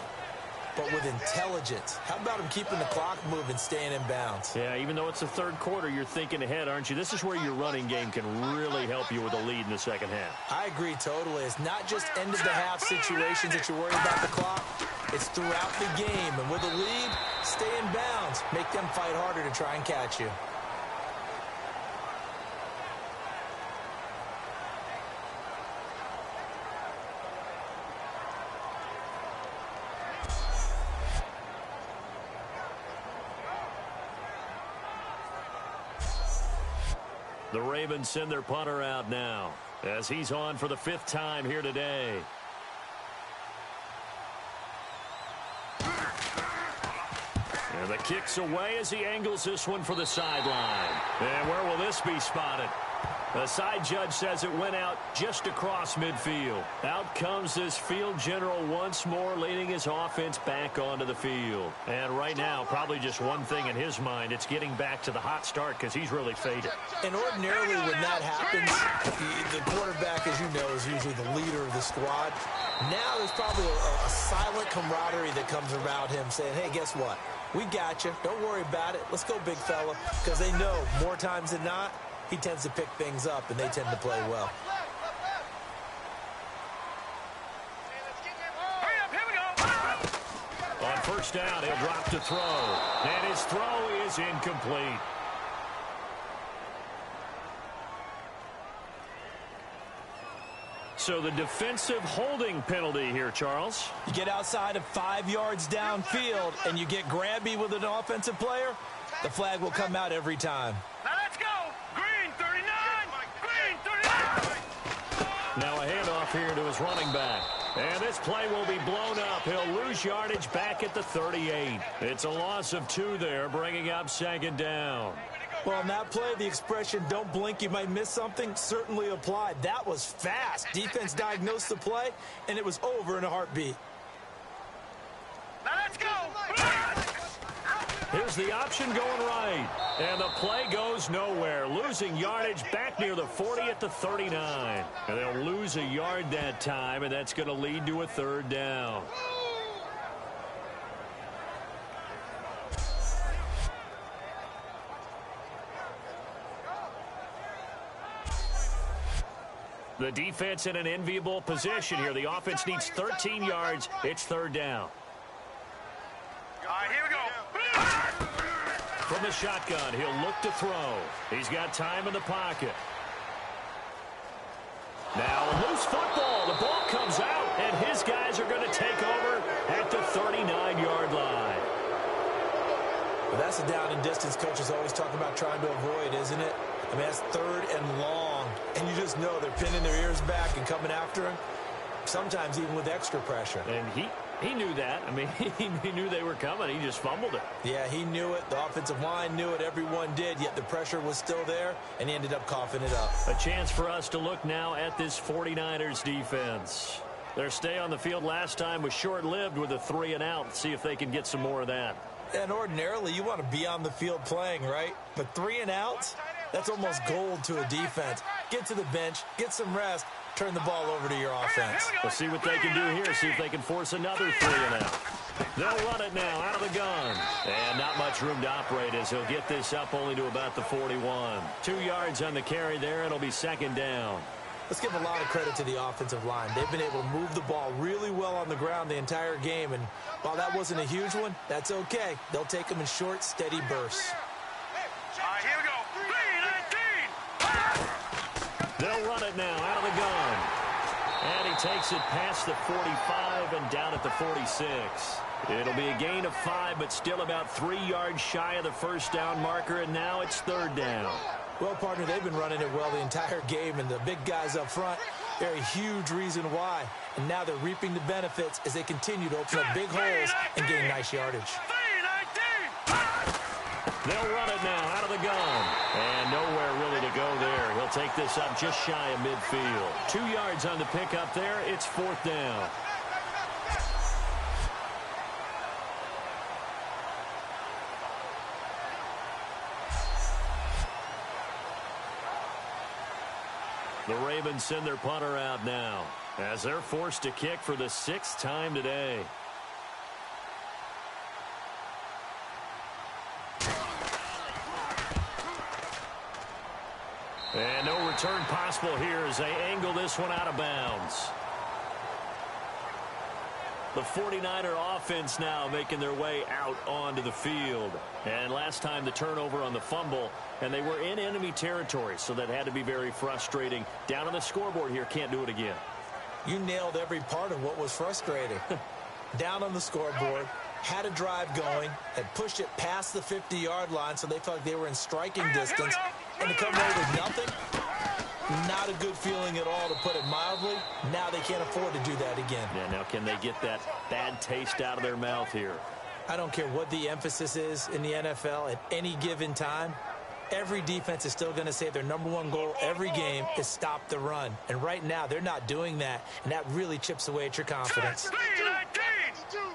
but with intelligence. How about him keeping the clock moving, staying in bounds? Yeah, even though it's the third quarter, you're thinking ahead, aren't you? This is where your running game can really help you with a lead in the second half. I agree totally. It's not just end-of-the-half situations that you're worried about the clock. It's throughout the game. And with a lead, stay in bounds. Make them fight harder to try and catch you. The Ravens send their punter out now as he's on for the 5th time here today. And the kick's away as he angles this one for the sideline. And where will this be spotted? The side judge says it went out just across midfield. Out comes this field general once more, leading his offense back onto the field. And right now, probably just one thing in his mind. It's getting back to the hot start because he's really faded. And ordinarily when that happens, the quarterback, as you know, is usually the leader of the squad. Now there's probably a silent camaraderie that comes around him saying, hey, guess what? We got you. Don't worry about it. Let's go, big fella. Because they know more times than not, he tends to pick things up, and they tend to play well. hurry up, here we go. On 1st down, he'll drop to throw. And his throw is incomplete. So the defensive holding penalty here, Charles. You get outside of 5 yards downfield, and you get grabby with an offensive player, the flag will come out every time. Now let's go. Green 39. Green 39. Now a handoff here to his running back. And this play will be blown up. He'll lose yardage back at the 38. It's a loss of 2 there, bringing up 2nd down. Well, on that play, the expression, don't blink, you might miss something, certainly applied. That was fast. Defense diagnosed the play, and it was over in a heartbeat. Now let's go. Here's the option going right. And the play goes nowhere. Losing yardage back near the 40 at the 39. And they'll lose a yard that time, and that's going to lead to a 3rd down. The defense in an enviable position here. The offense needs 13 yards. It's 3rd down. All right, here we go. From the shotgun, he'll look to throw. He's got time in the pocket. Now a loose football. The ball comes out, and his guys are going to take over at the 39-yard line. Well, that's a down and distance coaches always talk about trying to avoid, isn't it? I mean, that's 3rd and long, and you just know they're pinning their ears back and coming after him, sometimes even with extra pressure. And he knew that. I mean, he knew they were coming. He just fumbled it. Yeah, he knew it. The offensive line knew it. Everyone did, yet the pressure was still there, and he ended up coughing it up. A chance for us to look now at this 49ers defense. Their stay on the field last time was short-lived with a 3 and out. See if they can get some more of that. And ordinarily, you want to be on the field playing, right? But 3 and outs, that's almost gold to a defense. Get to the bench, get some rest, turn the ball over to your offense. We'll see what they can do here. See if they can force another 3 and out. They'll run it now out of the gun. And not much room to operate as he'll get this up only to about the 41. 2 yards on the carry there. It'll be second down. Let's give a lot of credit to the offensive line. They've been able to move the ball really well on the ground the entire game. And while that wasn't a huge one, that's okay. They'll take them in short, steady bursts. All right, here we go. 3-19. They'll run it now out of the gun. And he takes it past the 45 and down at the 46. It'll be a gain of 5, but still about 3 yards shy of the first down marker, and now it's third down. Well, partner, they've been running it well the entire game, and the big guys up front, they're a huge reason why. And now they're reaping the benefits as they continue to open up big holes and gain nice yardage. 3-19. They'll run it now out of the gun. And nowhere really to go there. He'll take this up just shy of midfield. 2 yards on the pickup there. It's fourth down. The Ravens send their punter out now as they're forced to kick for the 6th time today. And no return possible here as they angle this one out of bounds. The 49er offense now making their way out onto the field. And last time the turnover on the fumble, and they were in enemy territory, so that had to be very frustrating. Down on the scoreboard here, can't do it again. You nailed every part of what was frustrating. Down on the scoreboard, had a drive going, had pushed it past the 50-yard line so they felt like they were in striking distance, and to come away with nothing, not a good feeling at all, to put it mildly. Now they can't afford to do that again. Yeah, now can they get that bad taste out of their mouth here? I don't care what the emphasis is in the NFL at any given time. Every defense is still going to say their #1 goal every game is stop the run. And right now, they're not doing that, and that really chips away at your confidence. 3-19.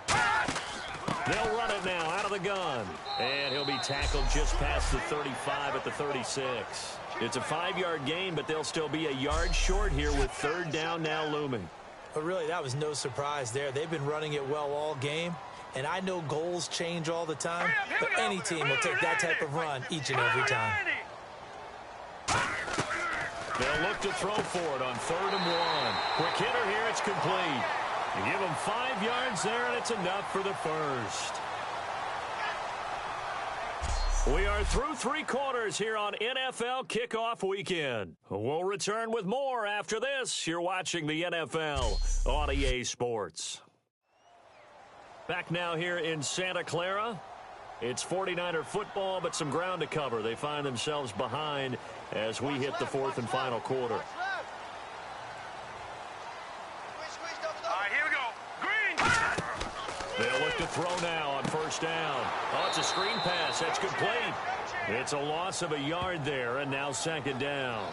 3-19. They'll run it now out of the gun. And he'll be tackled just past the 35 at the 36. It's a 5-yard gain, but they'll still be a yard short here with third down now looming. But really, that was no surprise there. They've been running it well all game. And I know goals change all the time, but any team will take that type of run each and every time. They'll look to throw for it on 3rd and 1. Quick hitter here, it's complete. You give them 5 yards there, and it's enough for the first. We are through 3 quarters here on NFL Kickoff Weekend. We'll return with more after this. You're watching the NFL on EA Sports. Back now here in Santa Clara. It's 49er football, but some ground to cover. They find themselves behind as we hit the 4th and final quarter. All right, here we go. Green. They'll look to throw now on 1st down. Oh, it's a screen pass. That's complete. It's a loss of a yard there, and now 2nd down.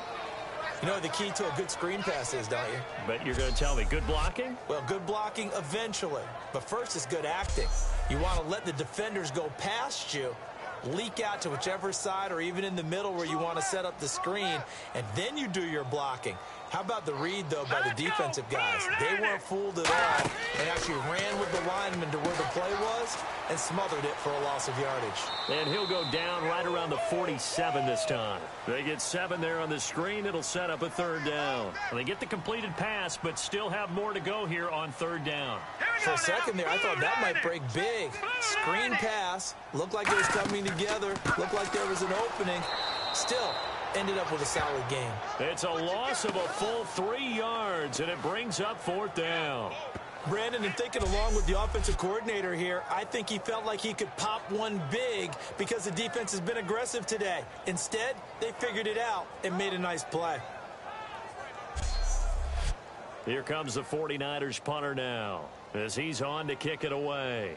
You know what the key to a good screen pass is, don't you? Bet you're going to tell me. Good blocking? Well, good blocking eventually. But first is good acting. You want to let the defenders go past you, leak out to whichever side or even in the middle where you want to set up the screen, and then you do your blocking. How about the read, though, by the defensive guys? They weren't fooled at all and actually ran with the lineman to where the play was and smothered it for a loss of yardage. And he'll go down right around the 47 this time. They get 7 there on the screen. It'll set up a 3rd down. And they get the completed pass, but still have more to go here on 3rd down. For a second there, I thought that might break big. Screen pass. Looked like it was coming together. Looked like there was an opening. Still ended up with a solid game. It's a loss of a full 3 yards, and it brings up 4th down. Brandon, and thinking along with the offensive coordinator here, I think he felt like he could pop one big because the defense has been aggressive today. Instead, they figured it out and made a nice play. Here comes the 49ers punter now as he's on to kick it away.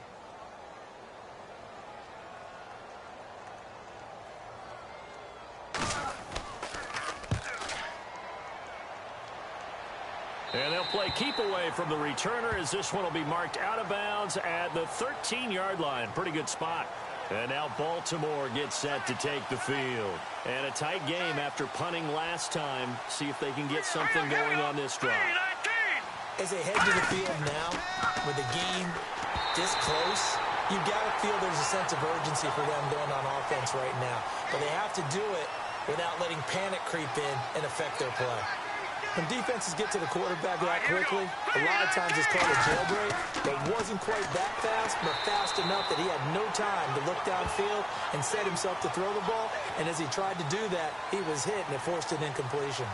And they'll play keep away from the returner as this one will be marked out of bounds at the 13-yard line. Pretty good spot. And now Baltimore gets set to take the field. And a tight game after punting last time. See if they can get something going on this drive. As they head to the field now, with the game this close, you've got to feel there's a sense of urgency for them going on offense right now. But they have to do it without letting panic creep in and affect their play. When defenses get to the quarterback that quickly, a lot of times it's called a jailbreak, but wasn't quite that fast, but fast enough that he had no time to look downfield and set himself to throw the ball. And as he tried to do that, he was hit, and it forced an incompletion.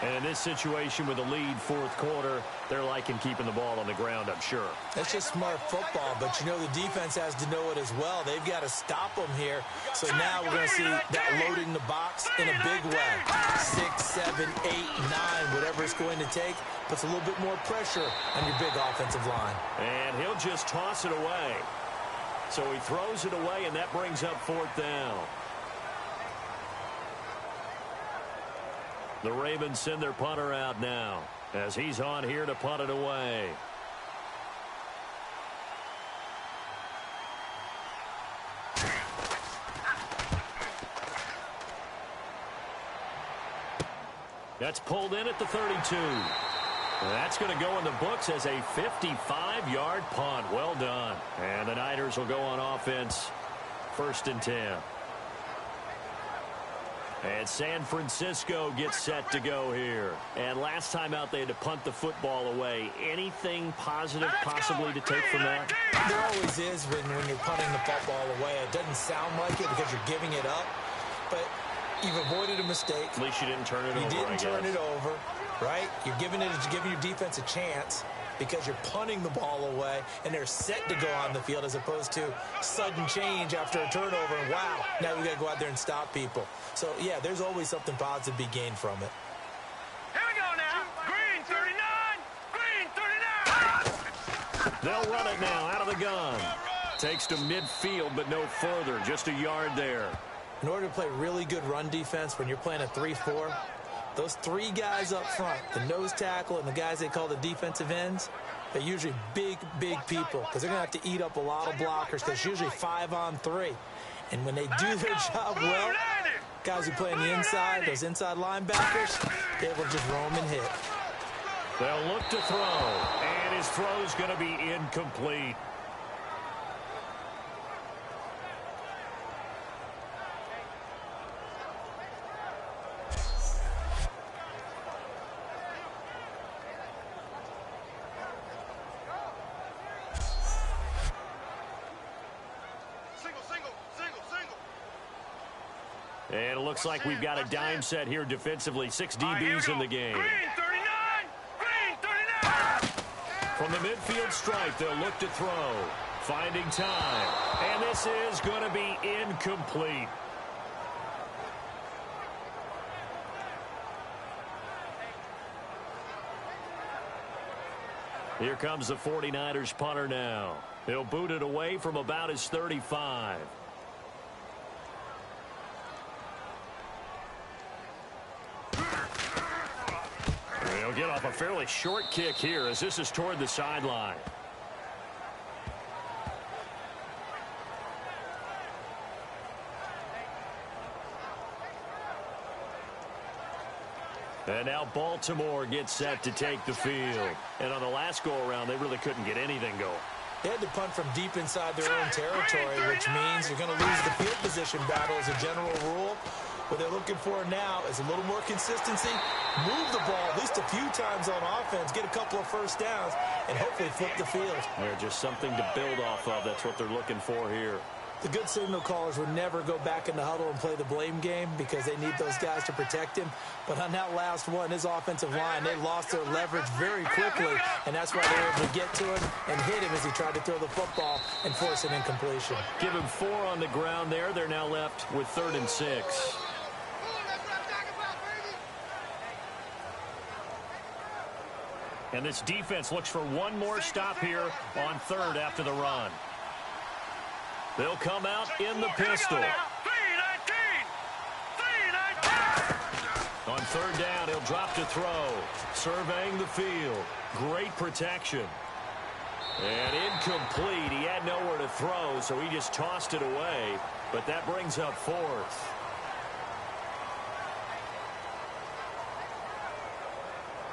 And in this situation with a lead fourth quarter, they're liking keeping the ball on the ground, I'm sure. That's just smart football, but you know the defense has to know it as well. They've got to stop them here. So now we're going to see that loading the box in a big way. 6, 7, 8, 9, whatever it's going to take, puts a little bit more pressure on your big offensive line. And he'll just toss it away. So he throws it away, and that brings up fourth down. The Ravens send their punter out now as he's on here to punt it away. That's pulled in at the 32. That's going to go in the books as a 55-yard punt. Well done. And the Niners will go on offense. 1st and 10. And San Francisco gets set to go here. And last time out, they had to punt the football away. Anything positive possibly to take from that? There always is when you're punting the football away. It doesn't sound like it because you're giving it up, but you've avoided a mistake. At least you didn't turn it over, You didn't turn it over, right? You're giving your defense a chance because you're punting the ball away, and they're set to go on the field as opposed to sudden change after a turnover, and wow, now we got to go out there and stop people. So, yeah, there's always something positive to be gained from it. Here we go now. Green 39. Green 39. They'll run it now out of the gun. Takes to midfield, but no further. Just a yard there. In order to play really good run defense when you're playing a 3-4, those 3 guys up front, the nose tackle and the guys they call the defensive ends, they're usually big, big people because they're going to have to eat up a lot of blockers because it's usually 5-on-3. And when they do their job well, guys who play on the inside, those inside linebackers, they will just roam and hit. They'll look to throw, and his throw's going to be incomplete. And it looks like we've got a dime set here defensively. 6 DBs in the game. Green 39. Green 39. From the midfield stripe, they'll look to throw. Finding time. And this is going to be incomplete. Here comes the 49ers punter now. He'll boot it away from about his 35. He'll get off a fairly short kick here as this is toward the sideline. And now Baltimore gets set to take the field. And on the last go-around, they really couldn't get anything going. They had to punt from deep inside their own territory, which means you're going to lose the field position battle as a general rule. What they're looking for now is a little more consistency, move the ball at least a few times on offense, get a couple of first downs, and hopefully flip the field. They're just something to build off of. That's what they're looking for here. The good signal callers would never go back in the huddle and play the blame game because they need those guys to protect him. But on that last one, his offensive line, they lost their leverage very quickly, and that's why they were able to get to him and hit him as he tried to throw the football and force an incompletion. Give him 4 on the ground there. They're now left with 3rd and 6. And this defense looks for one more stop here on 3rd after the run. They'll come out in the pistol. 319. 319. On 3rd down, he'll drop to throw. Surveying the field. Great protection. And incomplete. He had nowhere to throw, so he just tossed it away. But that brings up fourth.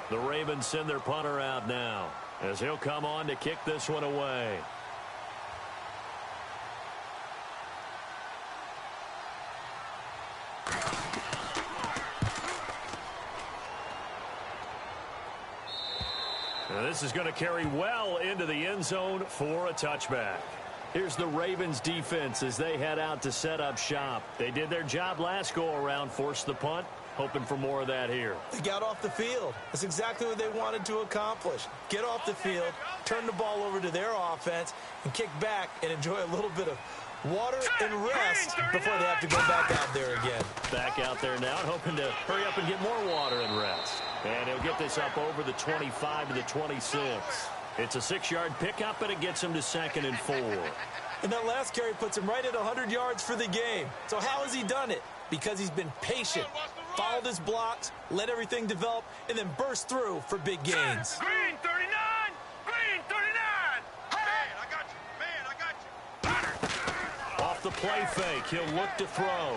The Ravens send their punter out now, as he'll come on to kick this one away. Now this is going to carry well into the end zone for a touchback. Here's the Ravens defense as they head out to set up shop. They did their job last go-around, forced the punt, hoping for more of that here. They got off the field. That's exactly what they wanted to accomplish. Get off the field, turn the ball over to their offense, and kick back and enjoy a little bit of water and rest before they have to go back out there again. Back out there now, hoping to hurry up and get more water and rest. And he'll get this up over the 25 to the 26. It's a 6-yard pickup, and it gets him to 2nd and 4. And that last carry puts him right at 100 yards for the game. So how has he done it? Because he's been patient, followed his blocks, let everything develop, and then burst through for big gains. Green 39! Green 39! Man, I got you. Man, I got you. Off the play fake, he'll look to throw.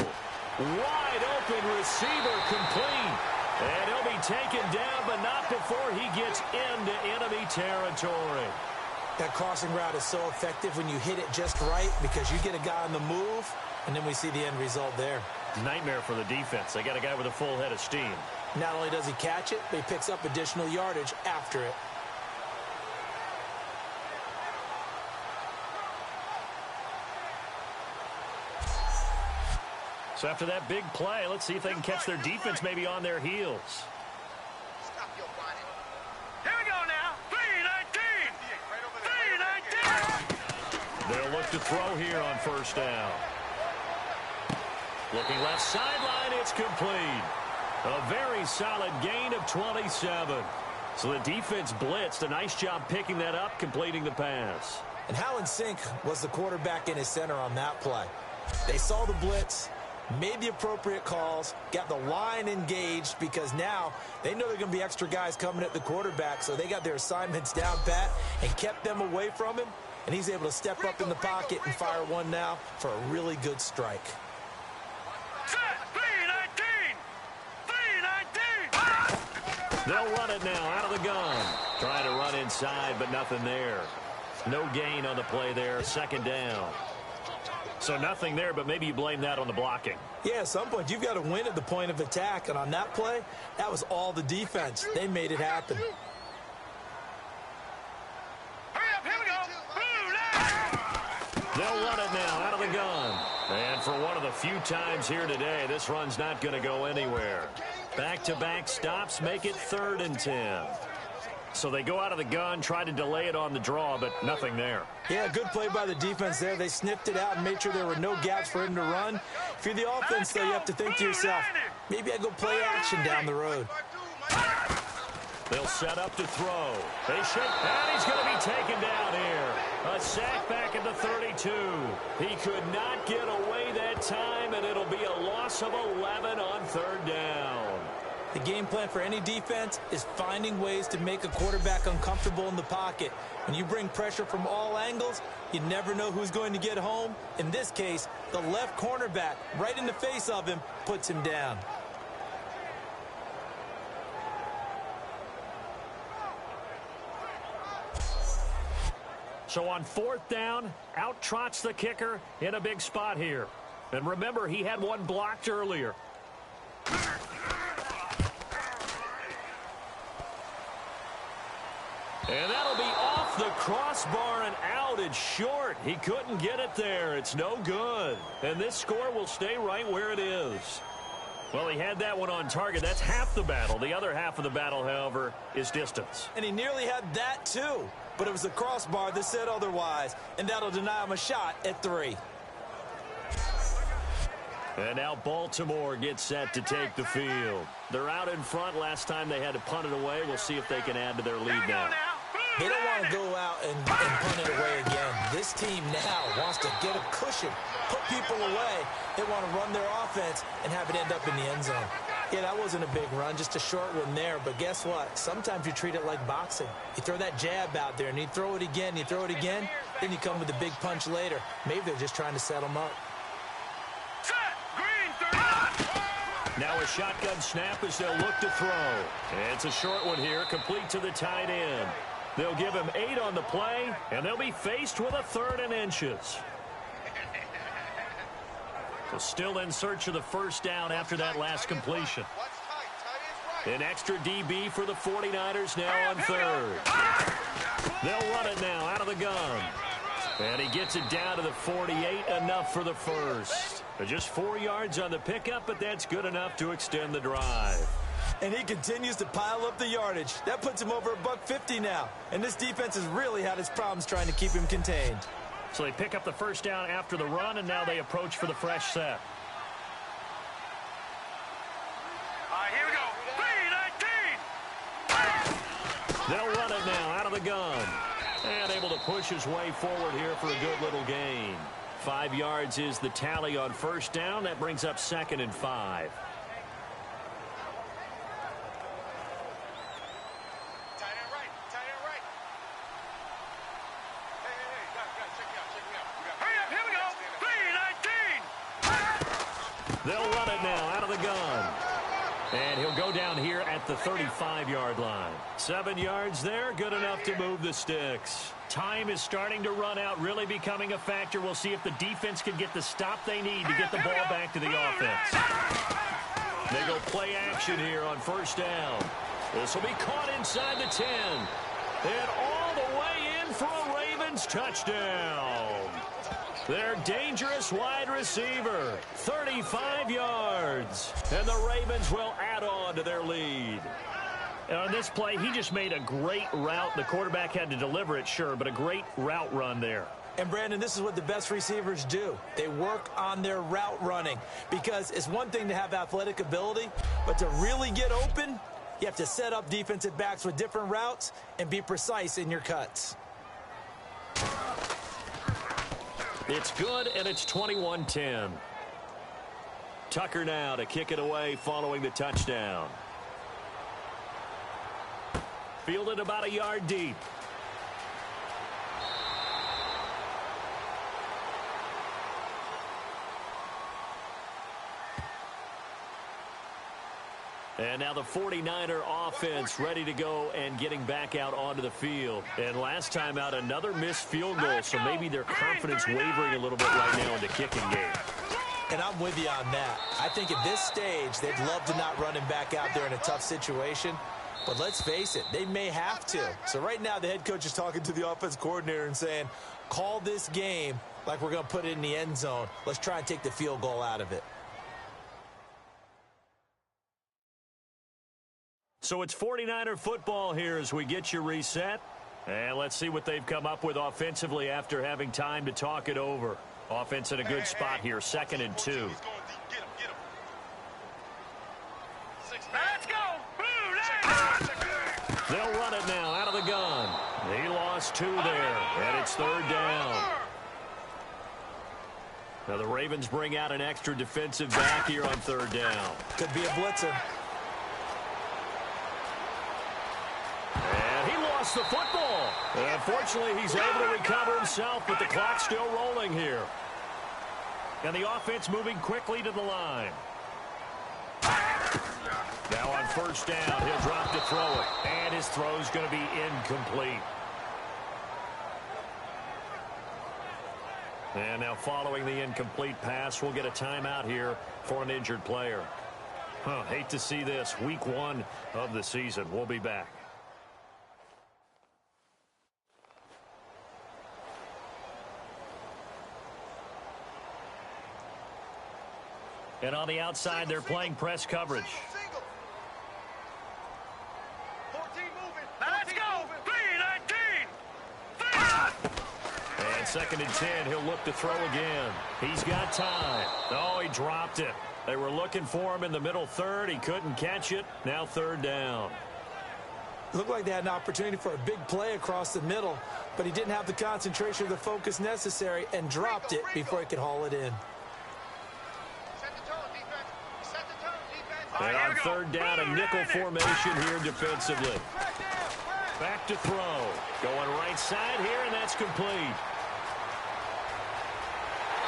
Wide open receiver complete. And he'll be taken down, but not before he gets into enemy territory. That crossing route is so effective when you hit it just right because you get a guy on the move, and then we see the end result there. Nightmare for the defense. They got a guy with a full head of steam. Not only does he catch it, but he picks up additional yardage after it. So after that big play, let's see if they can catch their defense maybe on their heels. Stop your whining. Here we go now. 319! 319! They'll look to throw here on first down. Looking left sideline, it's complete. A very solid gain of 27. So the defense blitzed. A nice job picking that up, completing the pass. And how in sync was the quarterback in his center on that play? They saw the blitz, made the appropriate calls, got the line engaged because now they know there are going to be extra guys coming at the quarterback, so they got their assignments down pat and kept them away from him, and he's able to step up in the pocket and fire one now for a really good strike. Set! 319! 319! They'll run it now out of the gun. Trying to run inside, but nothing there. No gain on the play there, 2nd down. So nothing there, but maybe you blame that on the blocking. Yeah, at some point, you've got to win at the point of attack. And on that play, that was all the defense. They made it happen. Hurry up, here we go! Blue line! They'll run it now out of the gun. And for one of the few times here today, this run's not going to go anywhere. Back-to-back stops make it 3rd and 10. So they go out of the gun, try to delay it on the draw, but nothing there. Yeah, good play by the defense there. They sniffed it out and made sure there were no gaps for him to run. If you're the offense, though, you have to think to yourself, maybe I go play action down the road. They'll set up to throw. They shake, and he's going to be taken down here. A sack back at the 32. He could not get away that time, and it'll be a loss of 11 on 3rd down. The game plan for any defense is finding ways to make a quarterback uncomfortable in the pocket. When you bring pressure from all angles, you never know who's going to get home. In this case, the left cornerback, right in the face of him, puts him down. So on 4th down, out trots the kicker in a big spot here. And remember, he had one blocked earlier. And that'll be off the crossbar and out. It's short. He couldn't get it there. It's no good. And this score will stay right where it is. Well, he had that one on target. That's half the battle. The other half of the battle, however, is distance. And he nearly had that, too. But it was the crossbar that said otherwise. And that'll deny him a shot at 3. And now Baltimore gets set to take the field. They're out in front. Last time they had to punt it away. We'll see if they can add to their lead now. They don't want to go out and punt it away again. This team now wants to get a cushion, put people away. They want to run their offense and have it end up in the end zone. Yeah, that wasn't a big run, just a short one there. But guess what? Sometimes you treat it like boxing. You throw that jab out there, and you throw it again, you throw it again, then you come with a big punch later. Maybe they're just trying to set them up. Set. Green 39. Now a shotgun snap as they'll look to throw. It's a short one here, complete to the tight end. They'll give him 8 on the play, and they'll be faced with a 3rd and inches. So still in search of the first down after that last completion. An extra DB for the 49ers now on 3rd. They'll run it now out of the gun. And he gets it down to the 48, enough for the first. Just 4 yards on the pickup, but that's good enough to extend the drive. And he continues to pile up the yardage. That puts him over $150 now. And this defense has really had its problems trying to keep him contained. So they pick up the first down after the run, and now they approach for the fresh set. All right, here we go. 3-19. They'll run it now out of the gun. And able to push his way forward here for a good little gain. 5 yards is the tally on first down. That brings up 2nd and 5. They'll run it now out of the gun. And he'll go down here at the 35-yard line. 7 yards there, good enough to move the sticks. Time is starting to run out, really becoming a factor. We'll see if the defense can get the stop they need to get the ball back to the offense. They go play action here on first down. This will be caught inside the 10. And all the way in for a Ravens touchdown. Their dangerous wide receiver, 35 yards. And the Ravens will add on to their lead. And on this play, he just made a great route. The quarterback had to deliver it, sure, but a great route run there. And, Brandon, this is what the best receivers do. They work on their route running because it's one thing to have athletic ability, but to really get open, you have to set up defensive backs with different routes and be precise in your cuts. It's good, and it's 21-10. Tucker now to kick it away following the touchdown. Fielded about a yard deep. And now the 49er offense ready to go and getting back out onto the field. And last time out, another missed field goal, so maybe their confidence wavering a little bit right now in the kicking game. And I'm with you on that. I think at this stage, they'd love to not run him back out there in a tough situation. But let's face it, they may have to. So right now, the head coach is talking to the offense coordinator and saying, call this game like we're going to put it in the end zone. Let's try and take the field goal out of it. So it's 49er football here as we get you reset. And let's see what they've come up with offensively after having time to talk it over. Offense in a good spot here, 2nd and 2. Let's go. They'll run it now out of the gun. He lost 2 there, and it's 3rd down. Now the Ravens bring out an extra defensive back here on 3rd down. Could be a blitzer. And he lost the football. And unfortunately, he's able to recover himself, but the clock's still rolling here. And the offense moving quickly to the line. Now on first down, he'll drop to throw it. And his throw's going to be incomplete. And now following the incomplete pass, we'll get a timeout here for an injured player. Hate to see this. Week 1 of the season. We'll be back. And on the outside, they're playing press coverage. Let's go. 3-19. And 2nd and 10, he'll look to throw again. He's got time. Oh, he dropped it. They were looking for him in the middle 3rd. He couldn't catch it. Now 3rd down. It looked like they had an opportunity for a big play across the middle, but he didn't have the concentration or the focus necessary and dropped it before he could haul it in. Set the tone, defense. Set the tone, defense. And on third down, a nickel formation here defensively. Back to throw. Going right side here, and that's complete.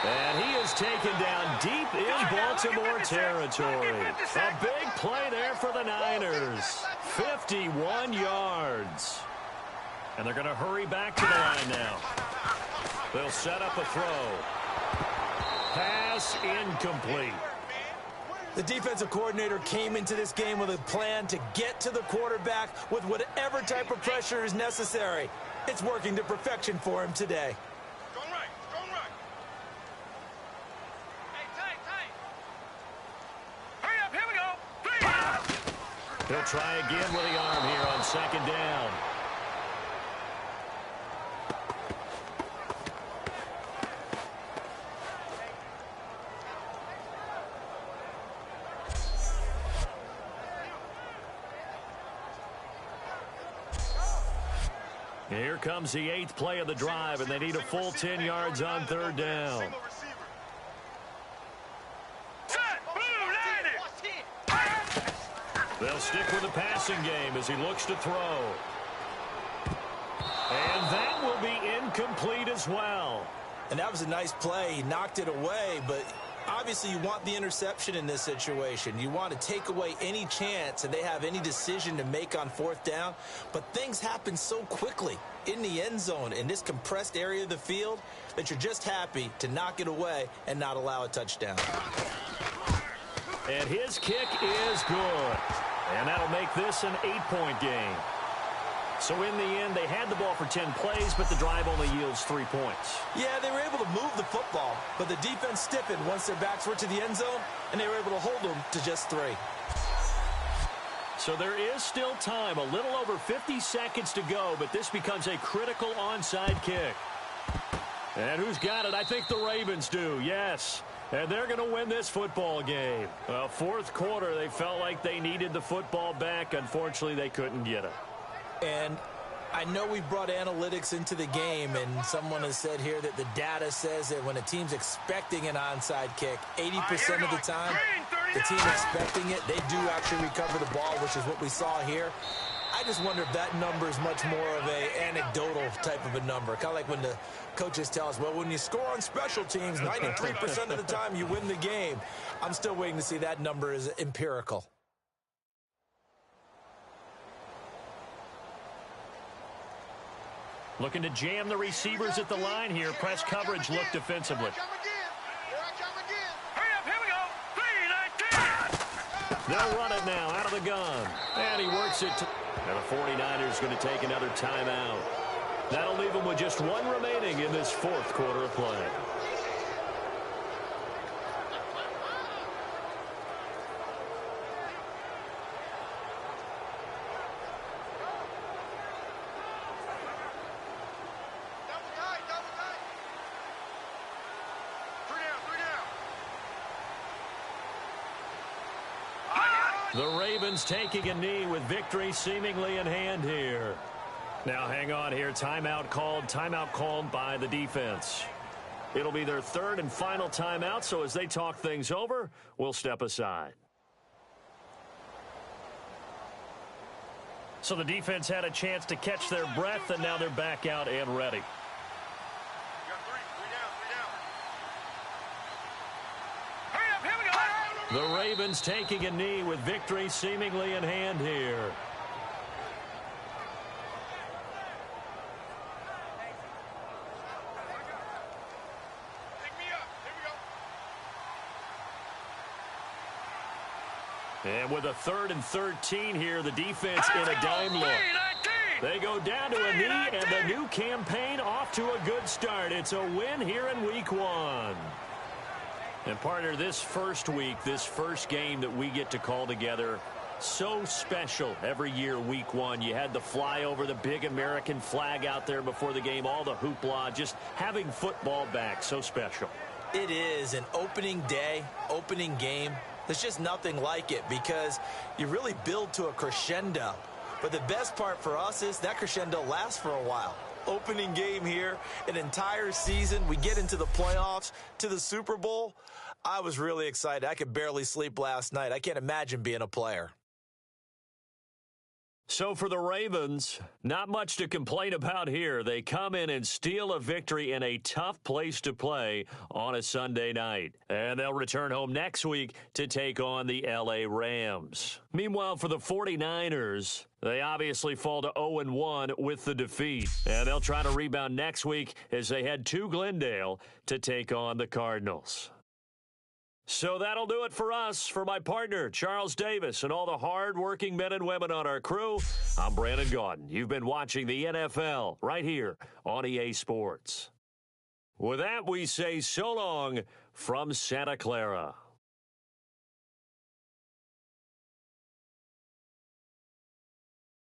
And he is taken down deep in Baltimore territory. A big play there for the Niners. 51 yards. And they're going to hurry back to the line now. They'll set up a throw. Pass incomplete. The defensive coordinator came into this game with a plan to get to the quarterback with whatever type of pressure is necessary. It's working to perfection for him today. Strong right, strong right. Hey, tight. Hurry up, here we go. He'll try again with the arm here on second down. Here comes the 8th play of the drive, and they need a full 10 yards on third down. They'll stick with the passing game as he looks to throw. And that will be incomplete as well. And that was a nice play. He knocked it away, but obviously you want the interception in this situation. You want to take away any chance that they have any decision to make on fourth down. But things happen so quickly in the end zone in this compressed area of the field that you're just happy to knock it away and not allow a touchdown. And his kick is good. And that'll make this an 8-point game. So in the end, they had the ball for 10 plays, but the drive only yields 3 points. Yeah, they were able to move the football, but the defense stiffened once their backs were to the end zone, and they were able to hold them to just 3. So there is still time, a little over 50 seconds to go, but this becomes a critical onside kick. And who's got it? I think the Ravens do, yes. And they're going to win this football game. Fourth quarter, they felt like they needed the football back. Unfortunately, they couldn't get it. And I know we've brought analytics into the game, and someone has said here that the data says that when a team's expecting an onside kick, 80% of the time, the team expecting it, they do actually recover the ball, which is what we saw here. I just wonder if that number is much more of a anecdotal type of a number. Kind of like when the coaches tell us, well, when you score on special teams, 93% of the time you win the game. I'm still waiting to see that number is empirical. Looking to jam the receivers at the line here. Press coverage look defensively. Hurry up, here we go. 3-19. They'll run it now out of the gun. And he works it. And the 49ers going to take another timeout. That'll leave them with just one remaining in this fourth quarter of play. The Ravens taking a knee with victory seemingly in hand here. Now hang on here. Timeout called by the defense. It'll be their third and final timeout, so as they talk things over, we'll step aside. So the defense had a chance to catch their breath, and now they're back out and ready. The Ravens taking a knee with victory seemingly in hand here. And with a 3rd and 13 here, the defense in a dime look. They go down to a knee, and the new campaign off to a good start. It's a win here in week 1. And partner, this first week, this first game that we get to call together, so special every year, week 1. You had the flyover, the big American flag out there before the game, all the hoopla, just having football back, so special. It is an opening day, opening game. There's just nothing like it because you really build to a crescendo. But the best part for us is that crescendo lasts for a while. Opening game here, an entire season. We get into the playoffs, to the Super Bowl. I was really excited. I could barely sleep last night. I can't imagine being a player. So for the Ravens, not much to complain about here. They come in and steal a victory in a tough place to play on a Sunday night. And they'll return home next week to take on the LA Rams. Meanwhile, for the 49ers, they obviously fall to 0-1 with the defeat. And they'll try to rebound next week as they head to Glendale to take on the Cardinals. So that'll do it for us. For my partner, Charles Davis, and all the hard-working men and women on our crew, I'm Brandon Gaudin. You've been watching the NFL right here on EA Sports. With that, we say so long from Santa Clara.